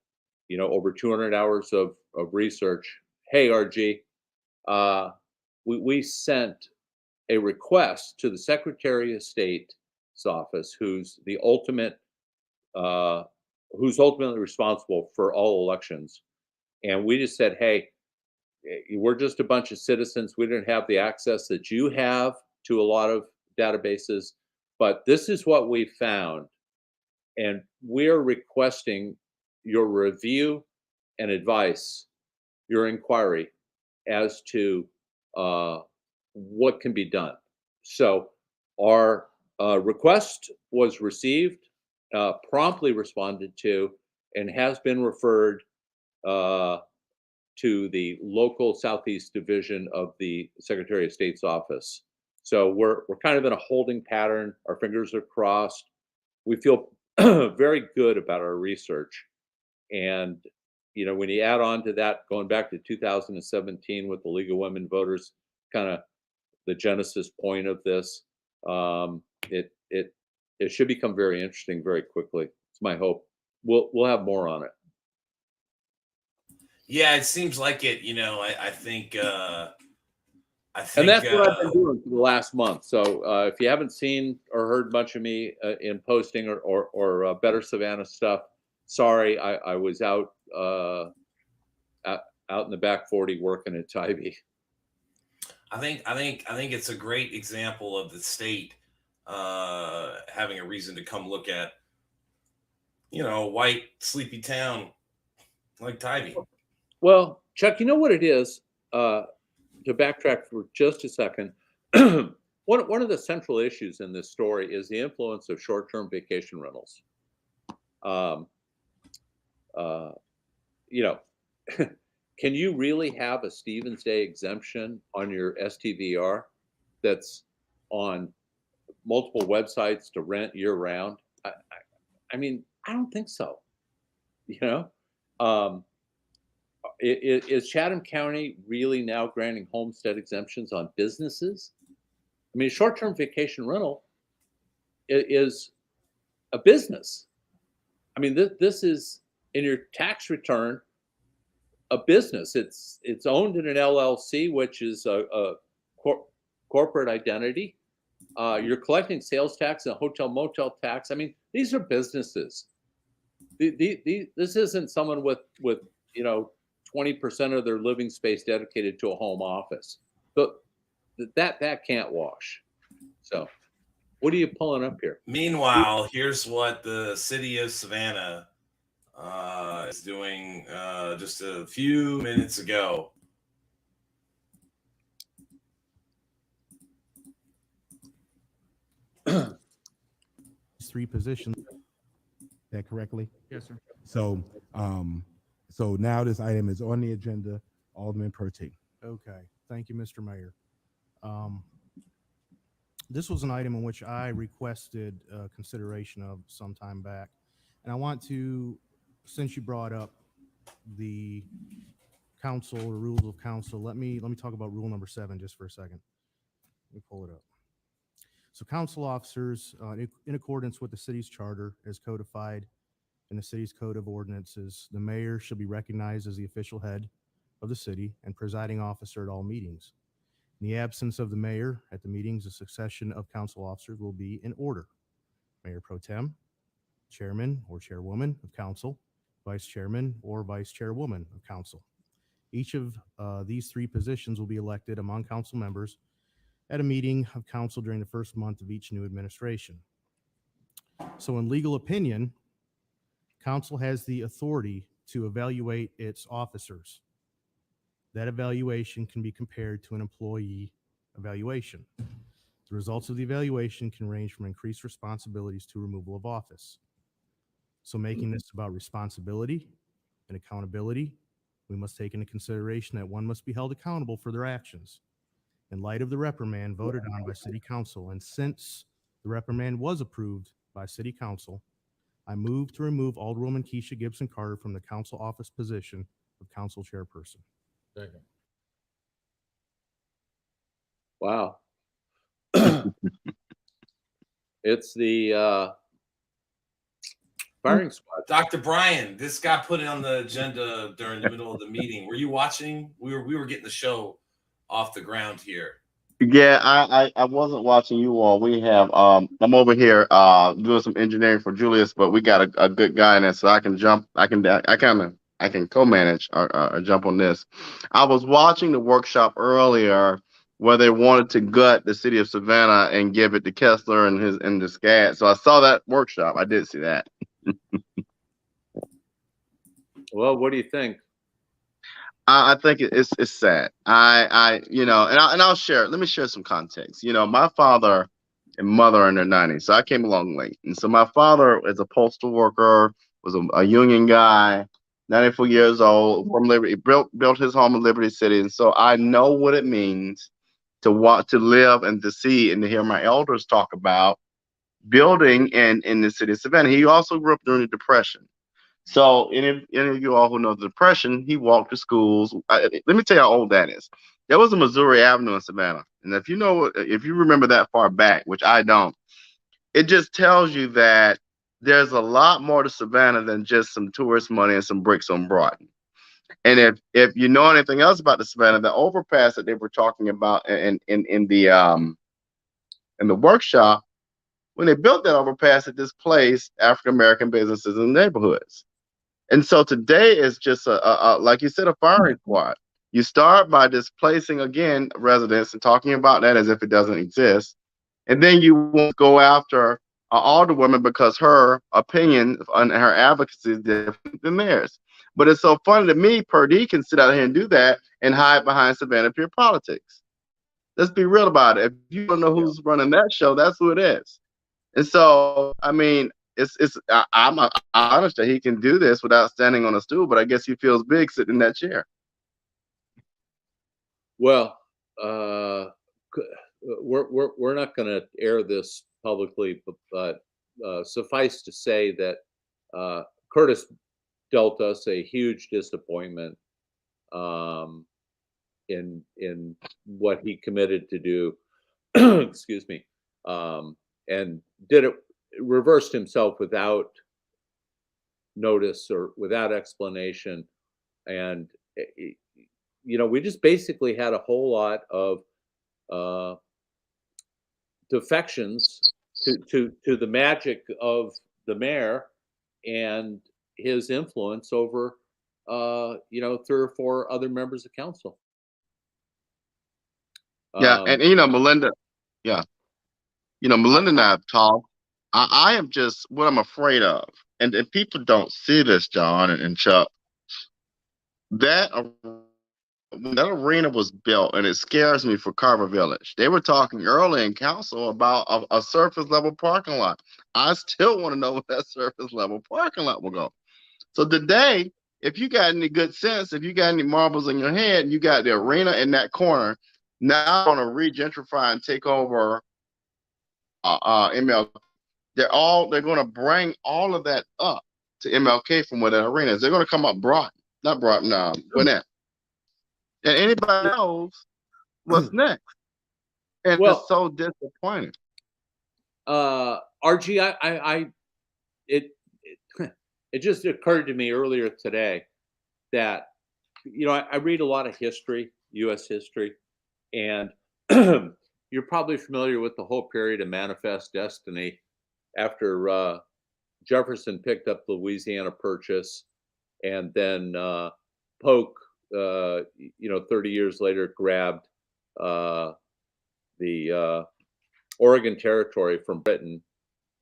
over 200 hours of research. Hey, RG, we sent a request to the Secretary of State's office, who's ultimately responsible for all elections. And we just said, hey, we're just a bunch of citizens. We didn't have the access that you have to a lot of databases, but this is what we found. And we're requesting your review and advice, your inquiry as to what can be done. So our request was received, promptly responded to, and has been referred to the local Southeast Division of the Secretary of State's office. So we're kind of in a holding pattern. Our fingers are crossed. We feel very good about our research. And, when you add on to that, going back to 2017 with the League of Women Voters, kind of the genesis point of this, it should become very interesting very quickly. It's my hope. We'll have more on it. Yeah, it seems like it. I think. And that's what I've been doing for the last month. So if you haven't seen or heard much of me in posting or Better Savannah stuff, sorry, I was out in the back 40 working at Tybee. I think it's a great example of the state having a reason to come look at, a white sleepy town like Tybee. Well, Chuck, you know what it is? To backtrack for just a second, one of the central issues in this story is the influence of short-term vacation rentals. You know, can you really have a Stevens Day exemption on your STVR that's on multiple websites to rent year-round? I mean, I don't think so. You know, is Chatham County really now granting homestead exemptions on businesses? I mean, short-term vacation rental is a business. I mean, this is in your tax return a business. It's owned in an LLC, which is a corporate identity. You're collecting sales tax and hotel motel tax. I mean, these are businesses. This isn't someone with 20% of their living space dedicated to a home office. But that can't wash. So what are you pulling up here? Meanwhile, here's what the city of Savannah is doing just a few minutes ago. Three positions. That correctly? Yes, sir. So, so now this item is on the agenda. Alderman Pertee. Okay, thank you, Mr. Mayor. This was an item in which I requested consideration of some time back, and I want to, since you brought up the council or rules of council, let me talk about rule number 7 just for a second. Let me pull it up. So, council officers, in accordance with the city's charter as codified in the city's code of ordinances, the mayor shall be recognized as the official head of the city and presiding officer at all meetings. In the absence of the mayor at the meetings, a succession of council officers will be in order. Mayor Pro Tem, chairman or chairwoman of council, vice chairman or vice chairwoman of council. Each of these 3 positions will be elected among council members at a meeting of council during the first month of each new administration. So in legal opinion, council has the authority to evaluate its officers. That evaluation can be compared to an employee evaluation. The results of the evaluation can range from increased responsibilities to removal of office. So making this about responsibility and accountability, we must take into consideration that one must be held accountable for their actions. In light of the reprimand voted on by City Council, and since the reprimand was approved by City Council, I move to remove Alderwoman Keisha Gibson Carter from the council office position of council chairperson. Second. Wow. It's the firing squad. Dr. Brian, this got put on the agenda during the middle of the meeting. Were you watching? We were getting the show off the ground here. Yeah, I wasn't watching you all. We have I'm over here doing some engineering for Julius, but we got a good guy in there, so I can jump. I can co-manage or jump on this. I was watching the workshop earlier where they wanted to gut the city of Savannah and give it to Kessler and the SCAD. So I saw that workshop. I did see that. Well, what do you think? I think it's sad. I'll share. Let me share some context. My father and mother are in their 90s, so I came along late. And so my father is a postal worker, was a union guy, 94 years old, from Liberty, built his home in Liberty City. And so I know what it means to live and to see and to hear my elders talk about building in the city of Savannah. He also grew up during the Depression. So any of you all who know the Depression, he walked to schools. Let me tell you how old that is. There was a Missouri Avenue in Savannah. And if you remember that far back, which I don't, it just tells you that there's a lot more to Savannah than just some tourist money and some bricks on Broadway. And if you know anything else about the Savannah, the overpass that they were talking about in the workshop, when they built that overpass, it displaced African American businesses and neighborhoods. And so today is just like you said, a firing squad. You start by displacing again residents and talking about that as if it doesn't exist, and then you won't go after an alderwoman because her opinion and her advocacy is different than theirs. But it's so funny to me, Purdy can sit out here and do that and hide behind Savannah Pure Politics. Let's be real about it. If you don't know who's running that show, that's who it is. And so, I mean, I'm honest that he can do this without standing on a stool, but I guess he feels big sitting in that chair. Well, we're not going to air this publicly, but suffice to say that Curtis dealt us a huge disappointment in what he committed to do. Excuse me, and reversed himself without notice or without explanation, and we just basically had a whole lot of defections to the magic of the mayor and his influence over 3 or 4 other members of council. Yeah, and Melinda, yeah, Melinda and I have talked. I am just what I'm afraid of, and people don't see this, John and Chuck. That when that arena was built, and it scares me for Carver Village. They were talking early in council about a surface level parking lot. I still want to know where that surface level parking lot will go. So today, if you got any good sense, if you got any marbles in your head, and you got the arena in that corner, now going to re-gentrify and take over MLK. They're going to bring all of that up to MLK from where that arena is. They're going to come up Gwinnett. And anybody knows what's next. And it's so disappointing. RG, it just occurred to me earlier today that I read a lot of history, U.S. history, and you're probably familiar with the whole period of Manifest Destiny after Jefferson picked up the Louisiana Purchase, and then Polk 30 years later grabbed the Oregon Territory from Britain,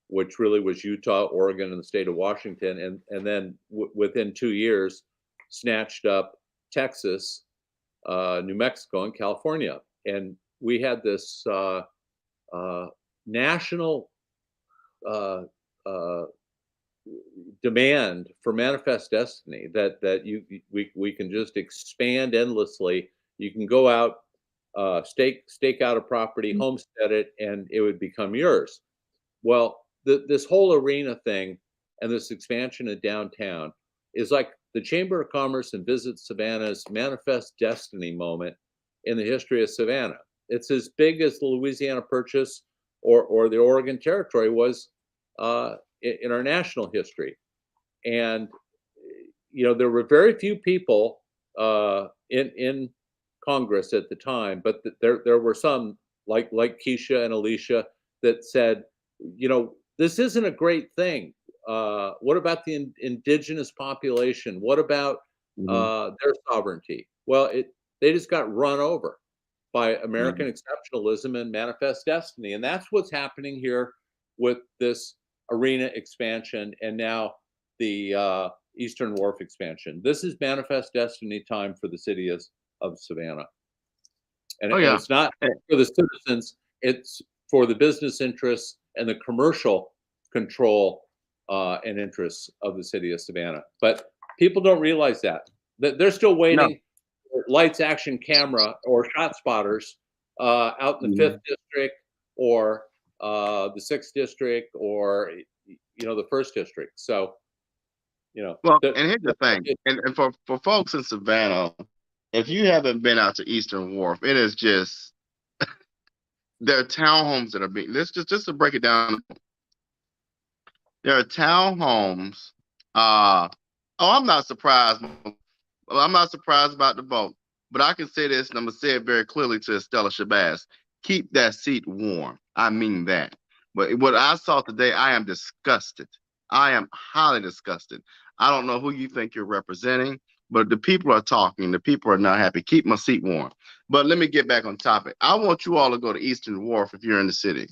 which really was Utah, Oregon, and the state of Washington, and then within 2 years snatched up Texas, New Mexico, and California. And we had this national demand for Manifest Destiny that we can just expand endlessly. You can go out, stake out a property, homestead it, and it would become yours. Well, this whole arena thing and this expansion of downtown is like the Chamber of Commerce and Visit Savannah's Manifest Destiny moment in the history of Savannah. It's as big as the Louisiana Purchase or the Oregon Territory was in our national history. And there were very few people in Congress at the time, but there were some like Keisha and Alicia that said, this isn't a great thing. What about the indigenous population? What about their sovereignty? Well, they just got run over by American exceptionalism and Manifest Destiny. And that's what's happening here with this arena expansion and now the Eastern Wharf expansion. This is Manifest Destiny time for the city of Savannah. And it's not for the citizens, it's for the business interests and the commercial control and interests of the city of Savannah. But people don't realize that they're still waiting for lights, action, camera, or shot spotters out in the 5th district or the 6th district or the 1st district. So well, and here's the thing, and for folks in Savannah, if you haven't been out to Eastern Wharf, it is just there are townhomes that are being, just to break it down. There are townhomes. I'm not surprised. I'm not surprised about the vote, but I can say this, and I'm gonna say it very clearly to Estella Shabazz: keep that seat warm. I mean that. But what I saw today, I am disgusted. I am highly disgusted. I don't know who you think you're representing, but the people are talking. The people are not happy. Keep my seat warm. But let me get back on topic. I want you all to go to Eastern Wharf if you're in the city.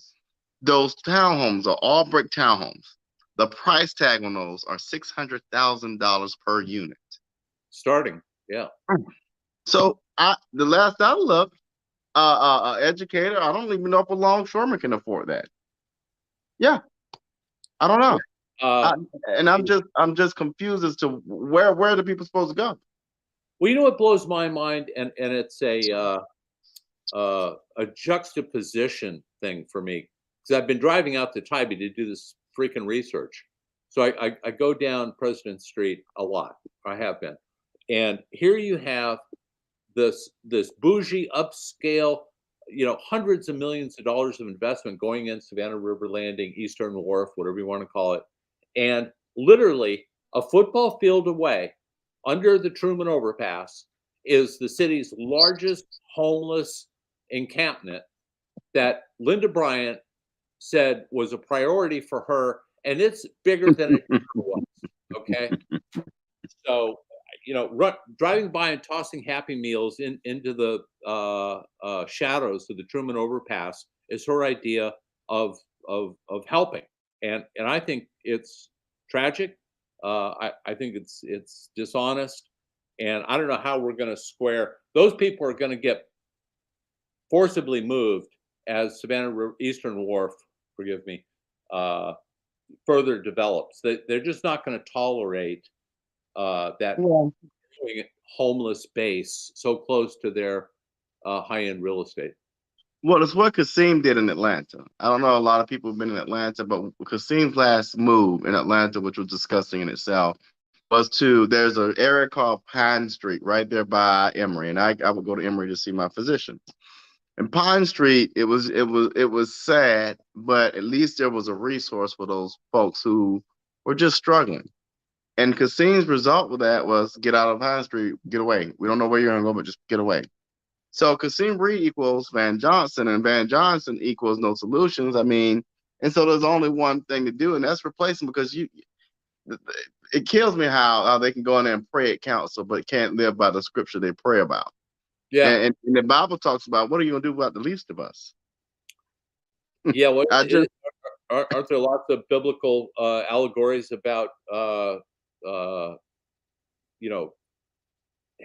Those townhomes are all brick townhomes. The price tag on those are $600,000 per unit. starting. Yeah. So the last I looked, educator, I don't even know if a longshoreman can afford that. Yeah, I don't know. And I'm just confused as to where the people supposed to go. Well, you know what blows my mind, and it's a juxtaposition thing for me, because I've been driving out to Tybee to do this freaking research. So I go down President Street a lot. I have been, and here you have this bougie upscale, hundreds of millions of dollars of investment going in Savannah River Landing, Eastern Wharf, whatever you want to call it, and literally a football field away, under the Truman Overpass, is the city's largest homeless encampment that Linda Bryant said was a priority for her, and it's bigger than it ever was. Okay, so driving by and tossing Happy Meals into the shadows of the Truman Overpass is her idea of helping, and I think it's tragic. I think it's dishonest, and I don't know how we're going to square. Those people are going to get forcibly moved as Savannah Eastern Wharf, forgive me, further develops. They're just not going to tolerate that homeless base so close to their high-end real estate. Well, it's what Kasim did in Atlanta. I don't know a lot of people have been in Atlanta, but Kasim's last move in Atlanta, which was disgusting in itself, was there's an area called Pine Street right there by Emory, and I would go to Emory to see my physician. And Pine Street, it was sad, but at least there was a resource for those folks who were just struggling. And Kasim's result with that was get out of Pine Street, get away. We don't know where you're gonna go, but just get away. So Kasim Reed equals Van Johnson, and Van Johnson equals no solutions. I mean, and so there's only one thing to do, and that's replace them, because it kills me how they can go in there and pray at council, but can't live by the scripture they pray about. Yeah, and the Bible talks about, what are you gonna do about the least of us? Yeah, well, aren't there lots of biblical allegories about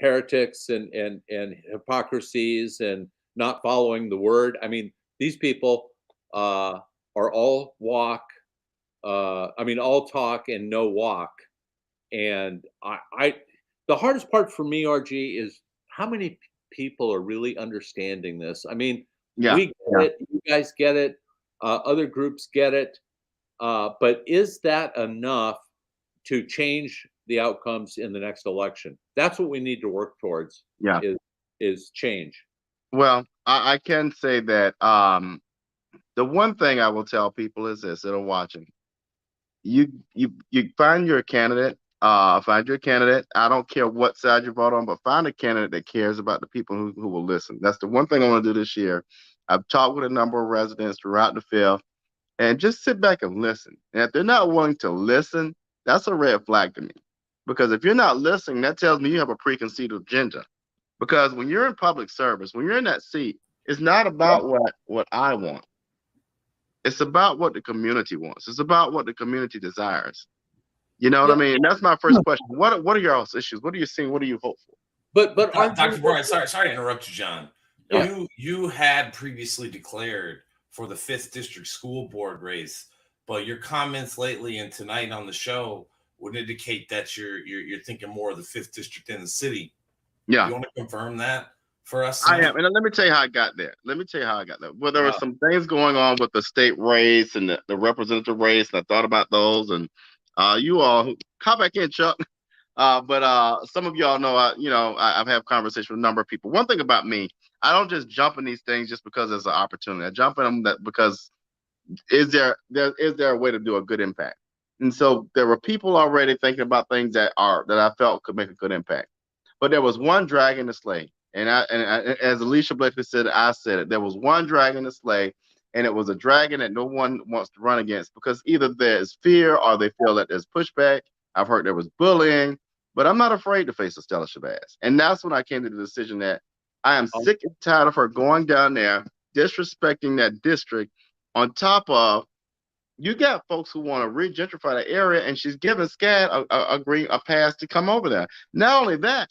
heretics and hypocrisies and not following the word? I mean, these people are all all talk and no walk. And the hardest part for me, RG, is how many people are really understanding this. I mean, we get it, you guys get it, other groups get it, but is that enough to change the outcomes in the next election? That's what we need to work towards. Yeah, is change. Well, I can say that the one thing I will tell people is this that are watching: you find your candidate. Find your candidate. I don't care what side you vote on, but find a candidate that cares about the people who will listen. That's the one thing I want to do this year. I've talked with a number of residents throughout the field, and just sit back and listen. And if they're not willing to listen, that's a red flag to me. Because if you're not listening, that tells me you have a preconceived agenda. Because when you're in public service, when you're in that seat, it's not about what I want. It's about what the community wants. It's about what the community desires. You know what I mean? And that's my first question. What are y'all's issues? What are you seeing? What do you hope for? But Dr. Brian, sorry to interrupt you, John. Yeah. You had previously declared for the 5th District School Board race, but your comments lately and tonight on the show would indicate that you're thinking more of the 5th District in the city. Yeah. You want to confirm that for us? I am. And let me tell you how I got there. Well, there were some things going on with the state race and the representative race, and I thought about those. And you all come back in, Chuck. But some of y'all know, I've had conversations with a number of people. One thing about me, I don't just jump in these things just because there's an opportunity. I jump in them because is there a way to do a good impact? And so there were people already thinking about things that I felt could make a good impact. But there was one dragon to slay. And as Alicia Blakely said, I said it. There was one dragon to slay, and it was a dragon that no one wants to run against, because either there's fear or they feel that there's pushback. I've heard there was bullying, but I'm not afraid to face Estella Shabazz. And that's when I came to the decision that I am sick and tired of her going down there, disrespecting that district, on top of You got folks who want to re-gentrify the area, and she's giving SCAD a pass to come over there. Not only that,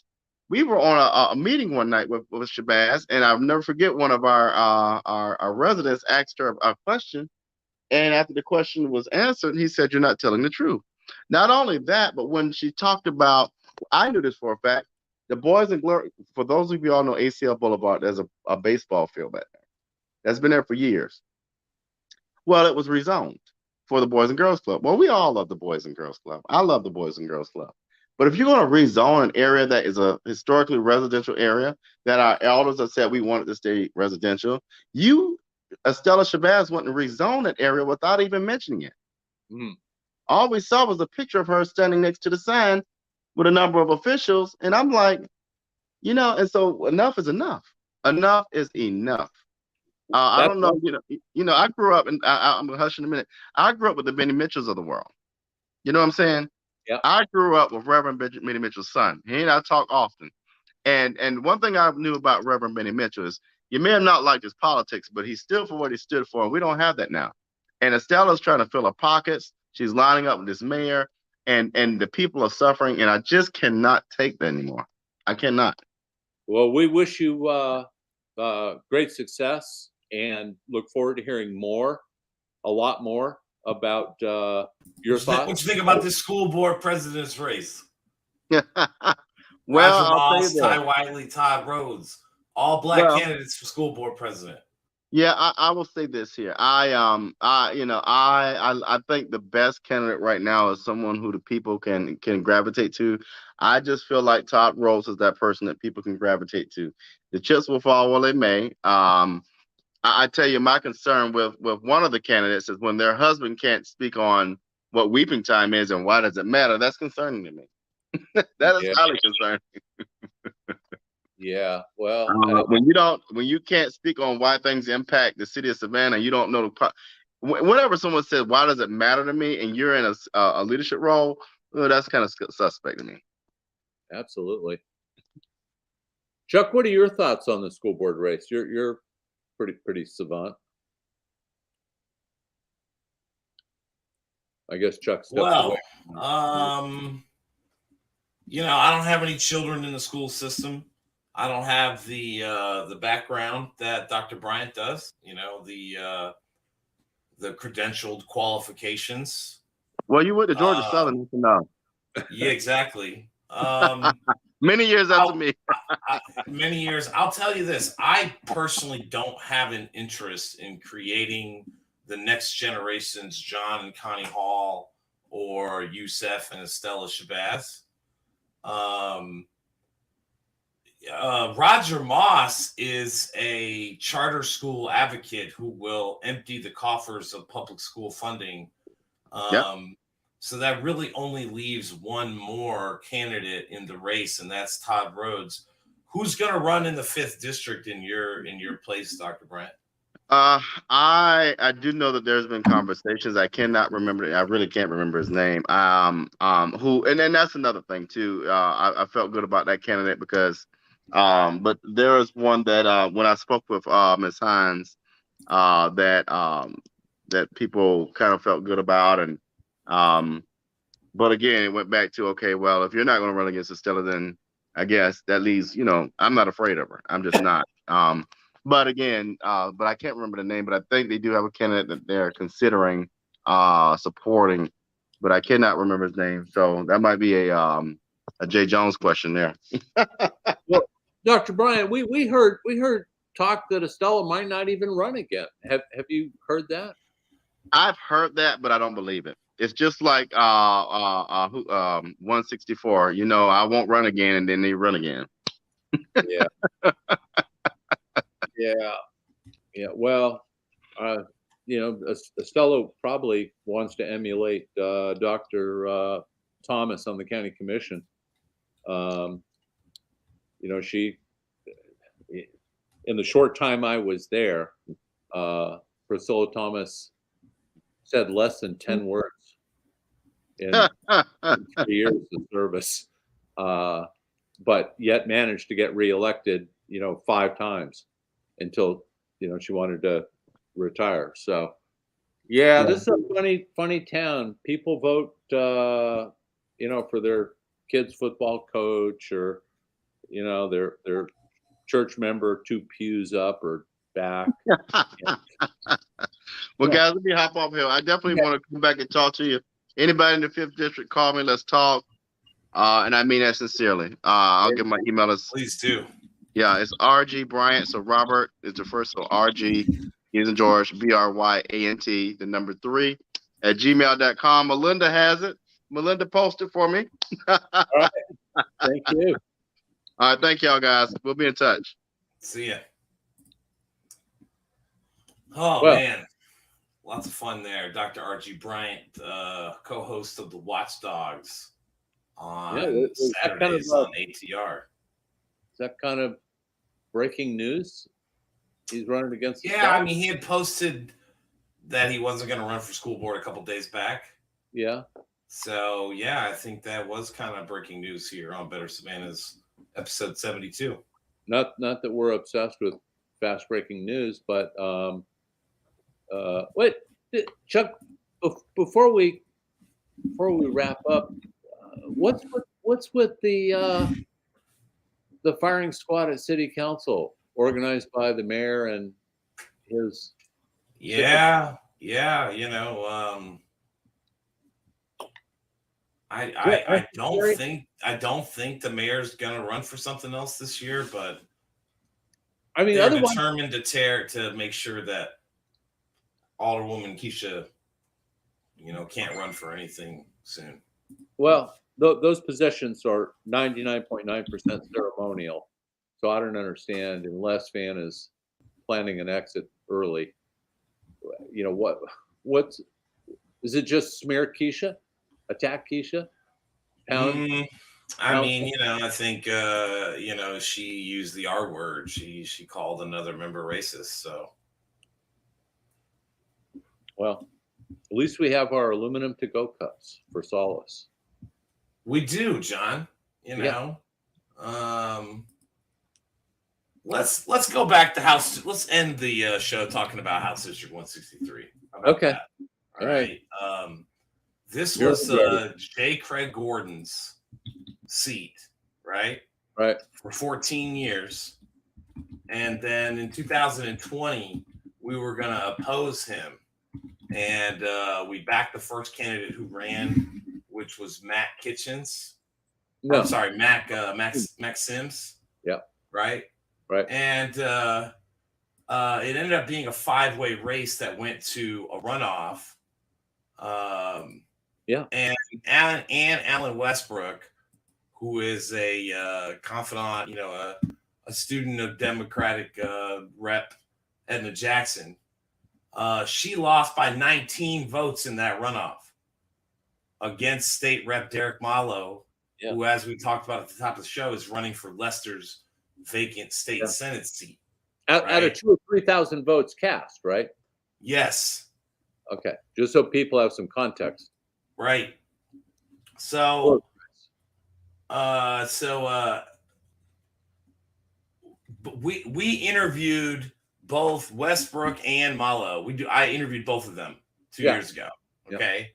we were on a meeting one night with Shabazz, and I'll never forget one of our residents asked her a question, and after the question was answered, he said, "You're not telling the truth." Not only that, but when she talked about, I knew this for a fact, the Boys and Glory, for those of you all know ACL Boulevard, there's a baseball field back there. That's been there for years. Well, it was rezoned for the Boys and Girls Club. Well, we all love the Boys and Girls Club. I love the Boys and Girls Club. But if you're going to rezone an area that is a historically residential area that our elders have said we want it to stay residential, Estella Shabazz went and rezoned that area without even mentioning it. All we saw was a picture of her standing next to the sign with a number of officials. And I'm like, and so enough is enough. Enough is enough. I don't know, I grew up, and I'm gonna hush in a minute. I grew up with the Benny Mitchells of the world. You know what I'm saying? Yeah. I grew up with Reverend Benny Mitchell's son. He and I talk often. And one thing I knew about Reverend Benny Mitchell is you may have not liked his politics, but he stood for what he stood for, and we don't have that now. And Estella's trying to fill her pockets. She's lining up with this mayor, and the people are suffering, and I just cannot take that anymore. I cannot. Well, we wish you great success and look forward to hearing a lot more about your thoughts. What you think about this school board president's race? Well, Roger I'll Moss, say Ty that. Wiley, Todd Rhodes, all black candidates for school board president. Yeah, I will say this here. I think the best candidate right now is someone who the people can gravitate to. I just feel like Todd Rhodes is that person that people can gravitate to. The chips will fall where they may. I tell you, my concern with one of the candidates is when their husband can't speak on what weeping time is and why does it matter. That's concerning to me. That is highly concerning. Yeah, well, when you can't speak on why things impact the city of Savannah, you don't know whenever someone says why does it matter to me, and you're in a leadership role, well, that's kind of suspect to me. Absolutely. Chuck, what are your thoughts on the school board race? You're pretty savant. I guess Chuck steps away. I don't have any children in the school system. I don't have the background that Dr. Bryant does. The credentialed qualifications. Well, you went to Georgia Southern, you know. Yeah, exactly. Many years after me. Many years. I'll tell you this. I personally don't have an interest in creating the next generation's John and Connie Hall or Youssef and Estella Shabazz. Roger Moss is a charter school advocate who will empty the coffers of public school funding. So that really only leaves one more candidate in the race, and that's Todd Rhodes. Who's going to run in the 5th district in your place, Dr. Bryant? I do know that there's been conversations. I cannot remember. I really can't remember his name. Who, and then that's another thing too. I felt good about that candidate because, but there is one that when I spoke with Ms. Hines, that people kind of felt good about, and but again, it went back to, okay, well, if you're not going to run against Estella, then I guess that leaves, I'm not afraid of her. I'm just not. But again, but I can't remember the name, but I think they do have a candidate that they're considering supporting, but I cannot remember his name. So that might be a Jay Jones question there. Well, Dr. Bryant, we heard talk that Estella might not even run again. Have you heard that? I've heard that, but I don't believe it. It's just like 164. I won't run again, and then they run again. Yeah. Yeah. Well, Estella probably wants to emulate Dr. Thomas on the county commission. She, in the short time I was there, Priscilla Thomas said less than 10 words in 3 years of service, but yet managed to get reelected, 5 times until, she wanted to retire. So Yeah, this is a funny town. People vote, for their kids' football coach, or their church member 2 pews up or back. Well, guys, let me hop off here. I definitely want to come back and talk to you. Anybody in the 5th District, call me. Let's talk. And I mean that sincerely. I'll give my email. Please do. Yeah, it's RG Bryant. So Robert is the first. So RG, is in George, BRYANT, the number 3 at gmail.com. Melinda has it. Melinda posted for me. All right. Thank you. All right. Thank y'all, guys. We'll be in touch. See ya. Oh, man. Lots of fun there. Dr. R.G. Bryant, co-host of the Watchdogs on Saturdays on ATR. Is that kind of breaking news? He's running against the I mean, he had posted that he wasn't going to run for school board a couple days back. Yeah. So, I think that was kind of breaking news here on Better Savannah's episode 72. Not that we're obsessed with fast breaking news, but wait, Chuck, before we wrap up, what's with the firing squad at City Council organized by the mayor and his? I don't think the mayor's gonna run for something else this year, but I mean, they're determined to make sure that Alderwoman Keisha, can't run for anything soon. Well, those positions are 99.9% ceremonial, so I don't understand unless Van is planning an exit early. What's is it? Just smear Keisha, attack Keisha? I mean, I think she used the R word. She called another member racist. So, well, at least we have our aluminum to-go cups for solace. We do, John. Let's go back to House. Let's end the show talking about House District 163. Okay. That? All right. This was J. Craig Gordon's seat, right? Right. For 14 years. And then in 2020, we were going to oppose him. And we backed the first candidate who ran, which was Matt Kitchens. No. I'm sorry, Max Sims. Yeah. Right? Right. And it ended up being a 5-way race that went to a runoff. And Alan Westbrook, who is a confidant, a student of Democratic Rep Edna Jackson, she lost by 19 votes in that runoff against State Rep Derek Malo, who, as we talked about at the top of the show, is running for Leicester's vacant state Senate seat. Out of 2,000 or 3,000 votes cast, right? Yes. Okay. Just so people have some context. Right. So, we interviewed both Westbrook and Malo. I interviewed both of them 2 years ago. Okay.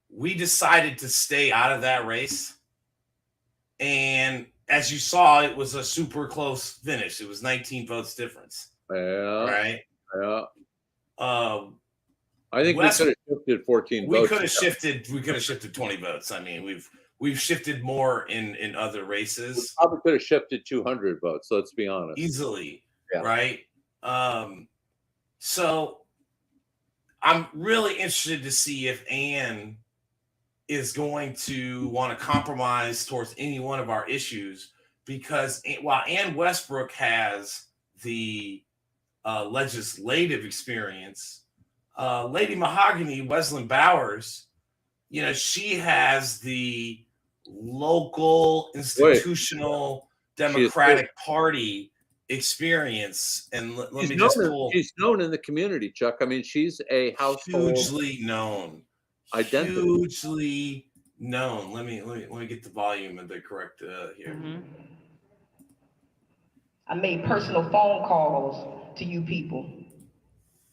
We decided to stay out of that race. And as you saw, it was a super close finish. It was 19 votes difference. Yeah. Right. Yeah. I think we could have shifted 14 votes. We could have shifted 20 votes. I mean, we've shifted more in other races. We probably could have shifted 200 votes. Let's be honest. Easily. Yeah. Right. So I'm really interested to see if Ann is going to want to compromise towards any one of our issues, because while Ann Westbrook has the legislative experience, Lady Mahogany, Wesleyan Bowers, she has the local institutional Democratic Party experience. And let me just pull. She's known in the community, Chuck. I mean, she's a household hugely known identity. Hugely known. Let me get the volume of the correct here. Mm-hmm. I made personal phone calls to you people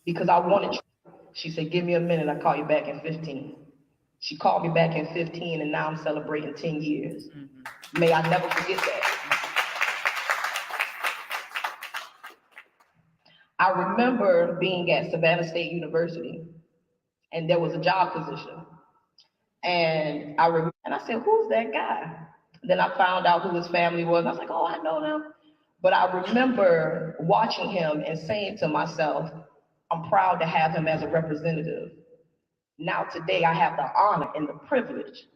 because I wanted you She said, give me a minute, I'll call you back in 15. She called me back in 15, and now I'm celebrating 10 years. May I never forget that. I remember being at Savannah State University, and there was a job position. And I said, who's that guy? Then I found out who his family was. I was like, oh, I know them. But I remember watching him and saying to myself, I'm proud to have him as a representative. Now today I have the honor and the privilege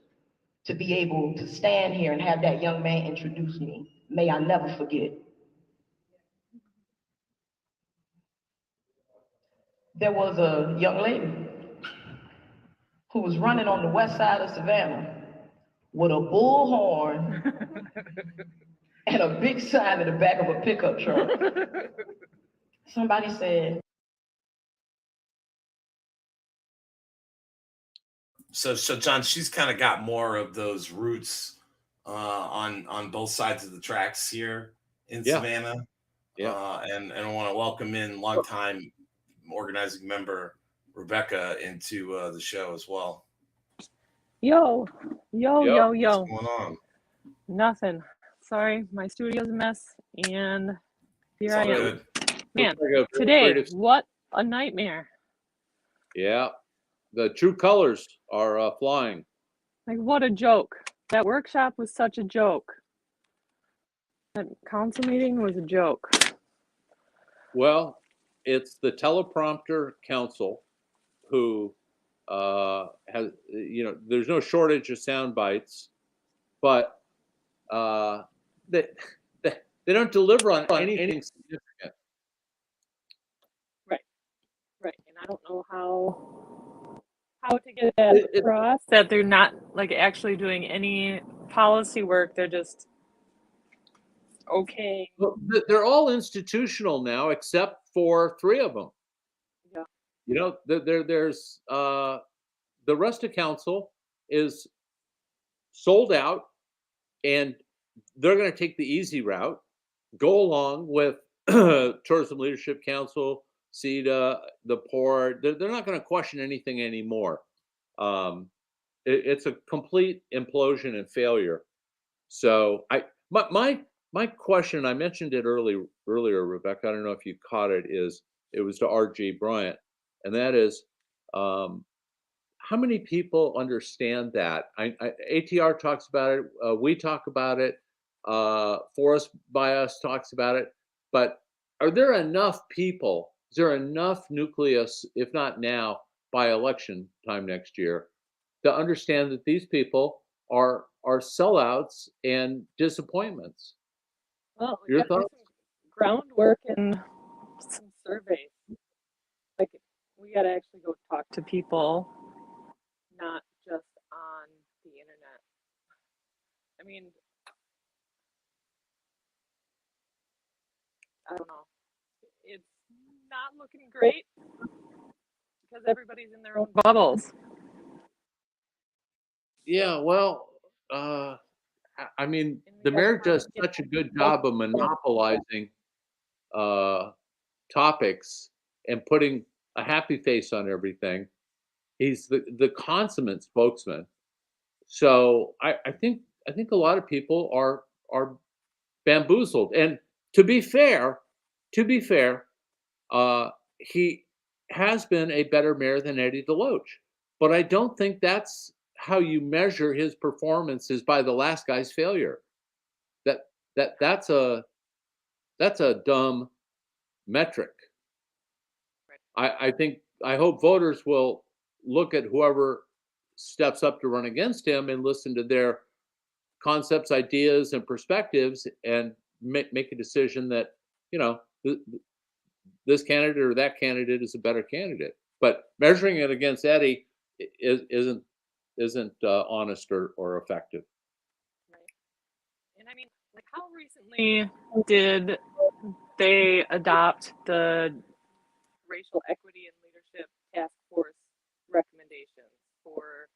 to be able to stand here and have that young man introduce me. May I never forget. There was a young lady who was running on the west side of Savannah with a bullhorn and a big sign in the back of a pickup truck. Somebody said, So John, she's kind of got more of those roots on both sides of the tracks here in Savannah. Yeah. And I want to welcome in longtime organizing member Rebecca into the show as well. Yo. What's going on? Nothing. Sorry, my studio's a mess, and here I am. Good. Man, today, what a nightmare. Yeah, the true colors are flying. Like, what a joke. That workshop was such a joke. That council meeting was a joke. Well, it's the teleprompter council who has, there's no shortage of sound bites, but they don't deliver on anything significant. Right. And I don't know how to get that across, that they're not like actually doing any policy work. They're just okay. Well, they're all institutional now, except for 3 of them. Yeah. There's the rest of council is sold out, and they're going to take the easy route, go along with Tourism Leadership Council, CETA, the port. They're not going to question anything anymore. It's a complete implosion and failure. So my question, I mentioned it earlier, Rebecca, I don't know if you caught it, it was to R.G. Bryant, and that is, how many people understand that? ATR talks about it, we talk about it, Forest by Us talks about it, but are there enough people, is there enough nucleus, if not now, by election time next year, to understand that these people are sellouts and disappointments? Well, Your thoughts? Groundwork and some surveys. Like, we got to actually go talk to people, not just on the internet. I mean, I don't know. It's not looking great because everybody's in their own bubbles. Yeah, well, I mean, the mayor does such a good job of monopolizing topics and putting a happy face on everything. He's the consummate spokesman. So I think a lot of people are bamboozled. And to be fair, he has been a better mayor than Eddie DeLoach. But I don't think that's how you measure his performance, is by the last guy's failure. That's a dumb metric. I hope voters will look at whoever steps up to run against him and listen to their concepts, ideas, and perspectives, and make a decision that, this candidate or that candidate is a better candidate. But measuring it against Eddie isn't honest or effective. Right. And I mean, like, how recently did they adopt the Racial Equity and Leadership Task Force recommendations for?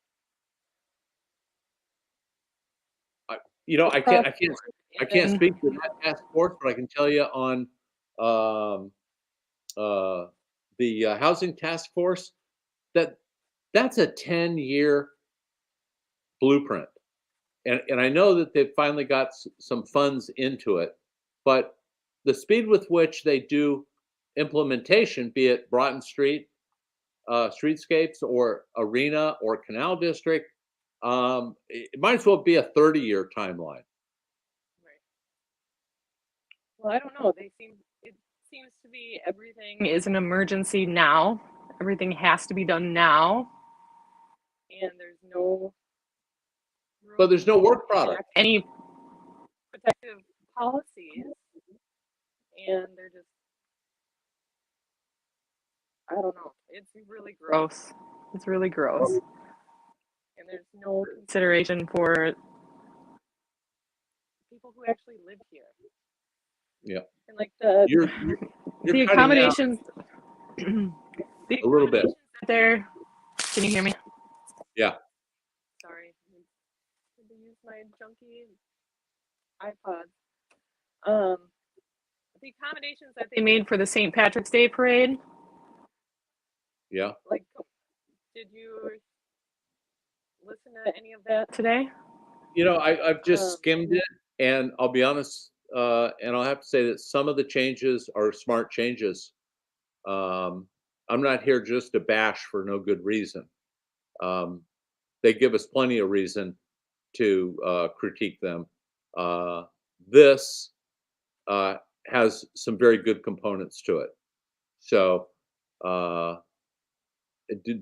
I can't speak to that task force, but I can tell you on the housing task force, that's a 10-year blueprint. And I know that they've finally got some funds into it, but the speed with which they do implementation, be it Broughton Street, streetscapes, or Arena, or Canal District, it might as well be a 30-year timeline. Well, I don't know. It seems to be everything is an emergency now. Everything has to be done now. And there's no But there's no work product. any protective policies. And they're just, I don't know. It's really gross. It's really gross. And there's no consideration for people who actually live here. Yeah. And like the you're accommodations, a little bit. There, can you hear me? Yeah. Sorry, I had to use my junky iPod. The accommodations that they made for the St. Patrick's Day parade. Yeah. Like, did you listen to any of that today? You know, I've just skimmed it, and I'll be honest, and I'll have to say that some of the changes are smart changes. I'm not here just to bash for no good reason. They give us plenty of reason to critique them. This has some very good components to it. So,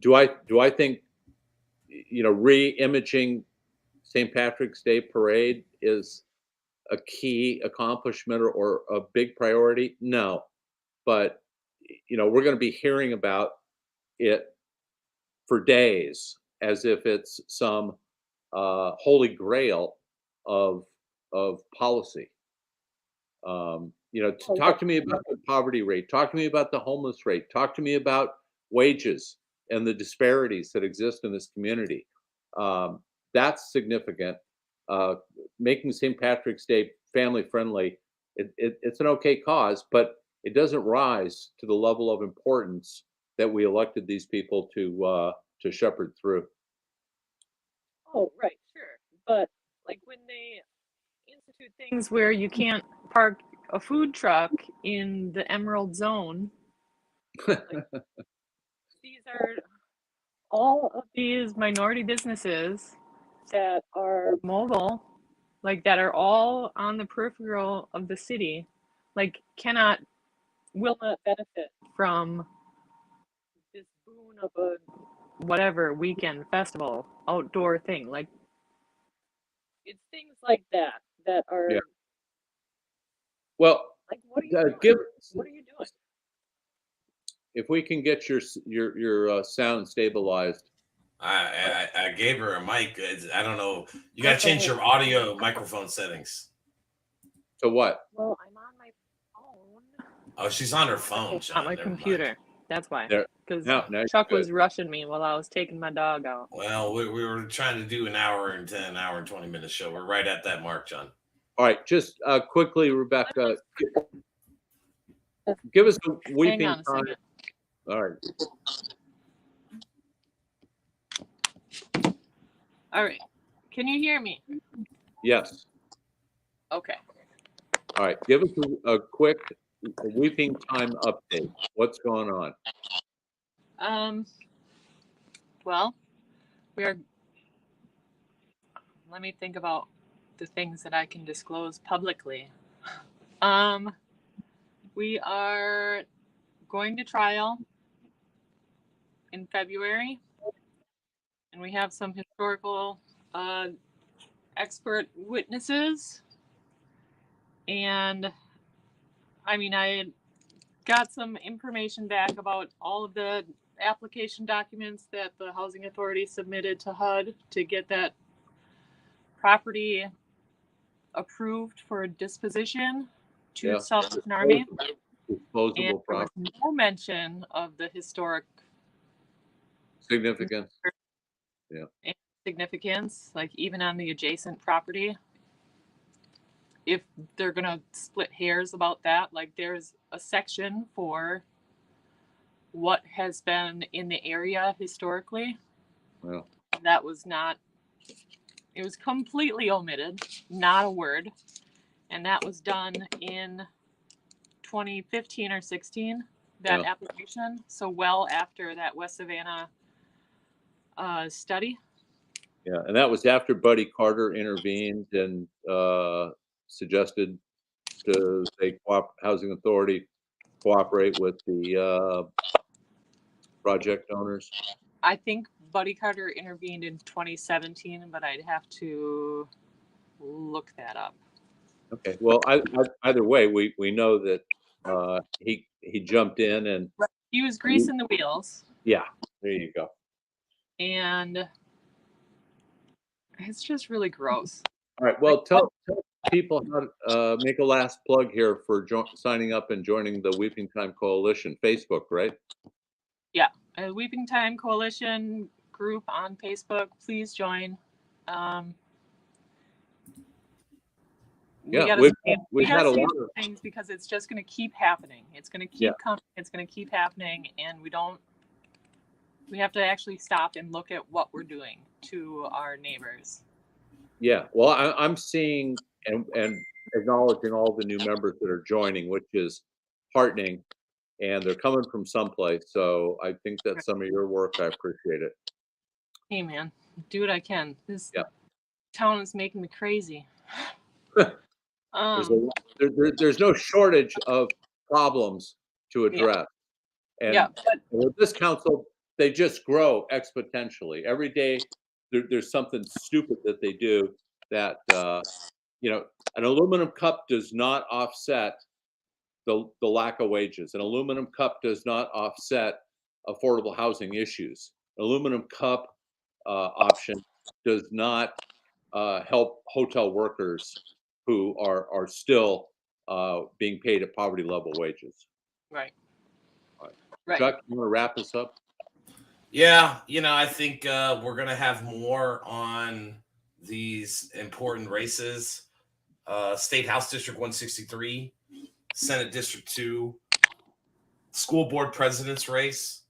do I think, re-imaging St. Patrick's Day parade is a key accomplishment or a big priority? No, but we're going to be hearing about it for days as if it's some holy grail of policy. Talk to me about the poverty rate. Talk to me about the homeless rate. Talk to me about wages and the disparities that exist in this community. That's significant. Making St. Patrick's Day family friendly, it's an okay cause, but it doesn't rise to the level of importance that we elected these people to shepherd through. Oh, right, sure. But like when they institute things where you can't park a food truck in the Emerald Zone, like, these are all of these minority businesses that are mobile, like that are all on the peripheral of the city, like will not benefit from this boon of a whatever weekend festival outdoor thing. Like, it's things like that are. Yeah. Well, like, what are you doing? What are you doing? If we can get your sound stabilized. I gave her a mic. I don't know. You got to change your audio microphone settings. To what? Well, I'm on my phone. Oh, she's on her phone. It's not my computer. Mind. That's why. Because Chuck was rushing me while I was taking my dog out. Well, we were trying to do an hour and 20 minute show. We're right at that mark, John. All right, just quickly, Rebecca, give us a weeping Hang on a time. second. All right. All right. Can you hear me? Yes. Okay. All right. Give us a quick weeping time update. What's going on? Well, let me think about the things that I can disclose publicly. We are going to trial in February, and we have some historical expert witnesses. And I mean, I got some information back about all of the application documents that the Housing Authority submitted to HUD to get that property approved for disposition to Salvation Army. Disposable property. There was no mention of the historic significance. And significance, like even on the adjacent property. If they're gonna split hairs about that, like there's a section for what has been in the area historically. Well, That was not, it was completely omitted, not a word. And that was done in 2015 or 16, that Yeah. application. So well after that West Savannah study. yeah, and that was after Buddy Carter intervened and suggested to the Housing Authority cooperate with the project owners. I think Buddy Carter intervened in 2017, but I'd have to look that up. Okay. Well, either way, we know that he jumped in and He was greasing the wheels. Yeah, there you go. And it's just really gross. All right. Well, tell people how to make a last plug here for signing up and joining the Weeping Time Coalition Facebook, right? Yeah, a Weeping Time Coalition group on Facebook. Please join. Yeah, we had a gotta say lot of things because it's just going to keep happening. It's going to keep coming. It's going to keep happening, and we have to actually stop and look at what we're doing to our neighbors. Yeah, well, I'm seeing and acknowledging all the new members that are joining, which is heartening, and they're coming from someplace. So I think that some of your work, I appreciate it. Hey, man, do what I can. This town is making me crazy. There's no shortage of problems to address. And with this council, they just grow exponentially. Every day, there's something stupid that they do that, an aluminum cup does not offset the lack of wages. An aluminum cup does not offset affordable housing issues. An aluminum cup option does not help hotel workers who are still being paid at poverty level wages. Right. Right. Chuck, you want to wrap this up? Yeah, I think we're going to have more on these important races. State House District 163, Senate District 2, School Board President's race.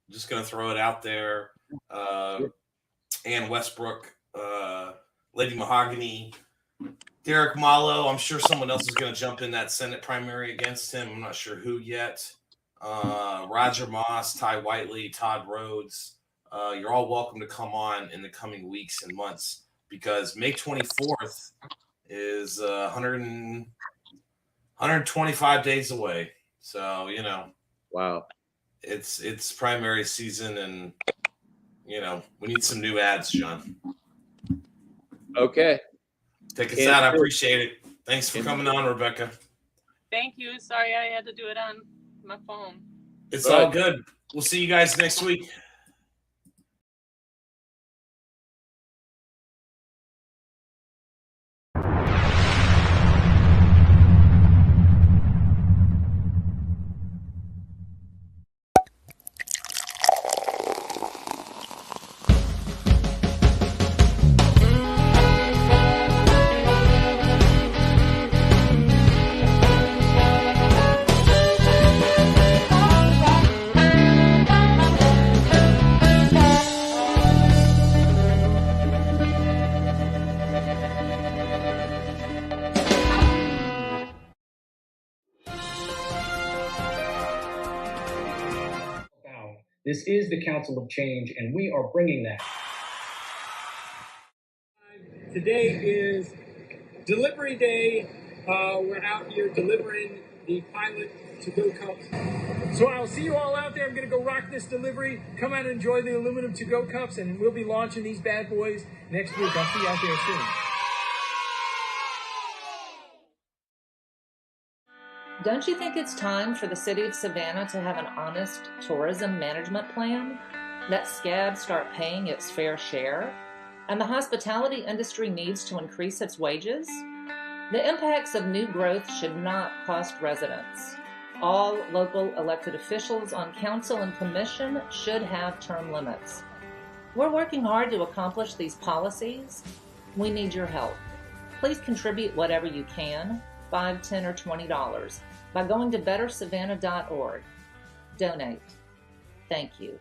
I'm just going to throw it out there. Ann Westbrook, Lady Mahogany, Derek Malo. I'm sure someone else is going to jump in that Senate primary against him. I'm not sure who yet. Roger Moss, Ty Whiteley, Todd Rhodes. You're all welcome to come on in the coming weeks and months because May 24th is 125 days away. So, wow, it's primary season and, we need some new ads, John. Okay. Take us out. I appreciate it. Thanks for coming on, Rebecca. Thank you. Sorry I had to do it on my phone. It's all good. We'll see you guys next week. This is the Council of Change, and we are bringing that. Today is delivery day. We're out here delivering the pilot to-go cups. So I'll see you all out there. I'm going to go rock this delivery. Come out and enjoy the aluminum to-go cups, and we'll be launching these bad boys next week. I'll see you out there soon. Don't you think it's time for the city of Savannah to have an honest tourism management plan? Let SCAB start paying its fair share? And the hospitality industry needs to increase its wages? The impacts of new growth should not cost residents. All local elected officials on council and commission should have term limits. We're working hard to accomplish these policies. We need your help. Please contribute whatever you can, $5, $10, or $20, by going to bettersavannah.org. donate. Thank you.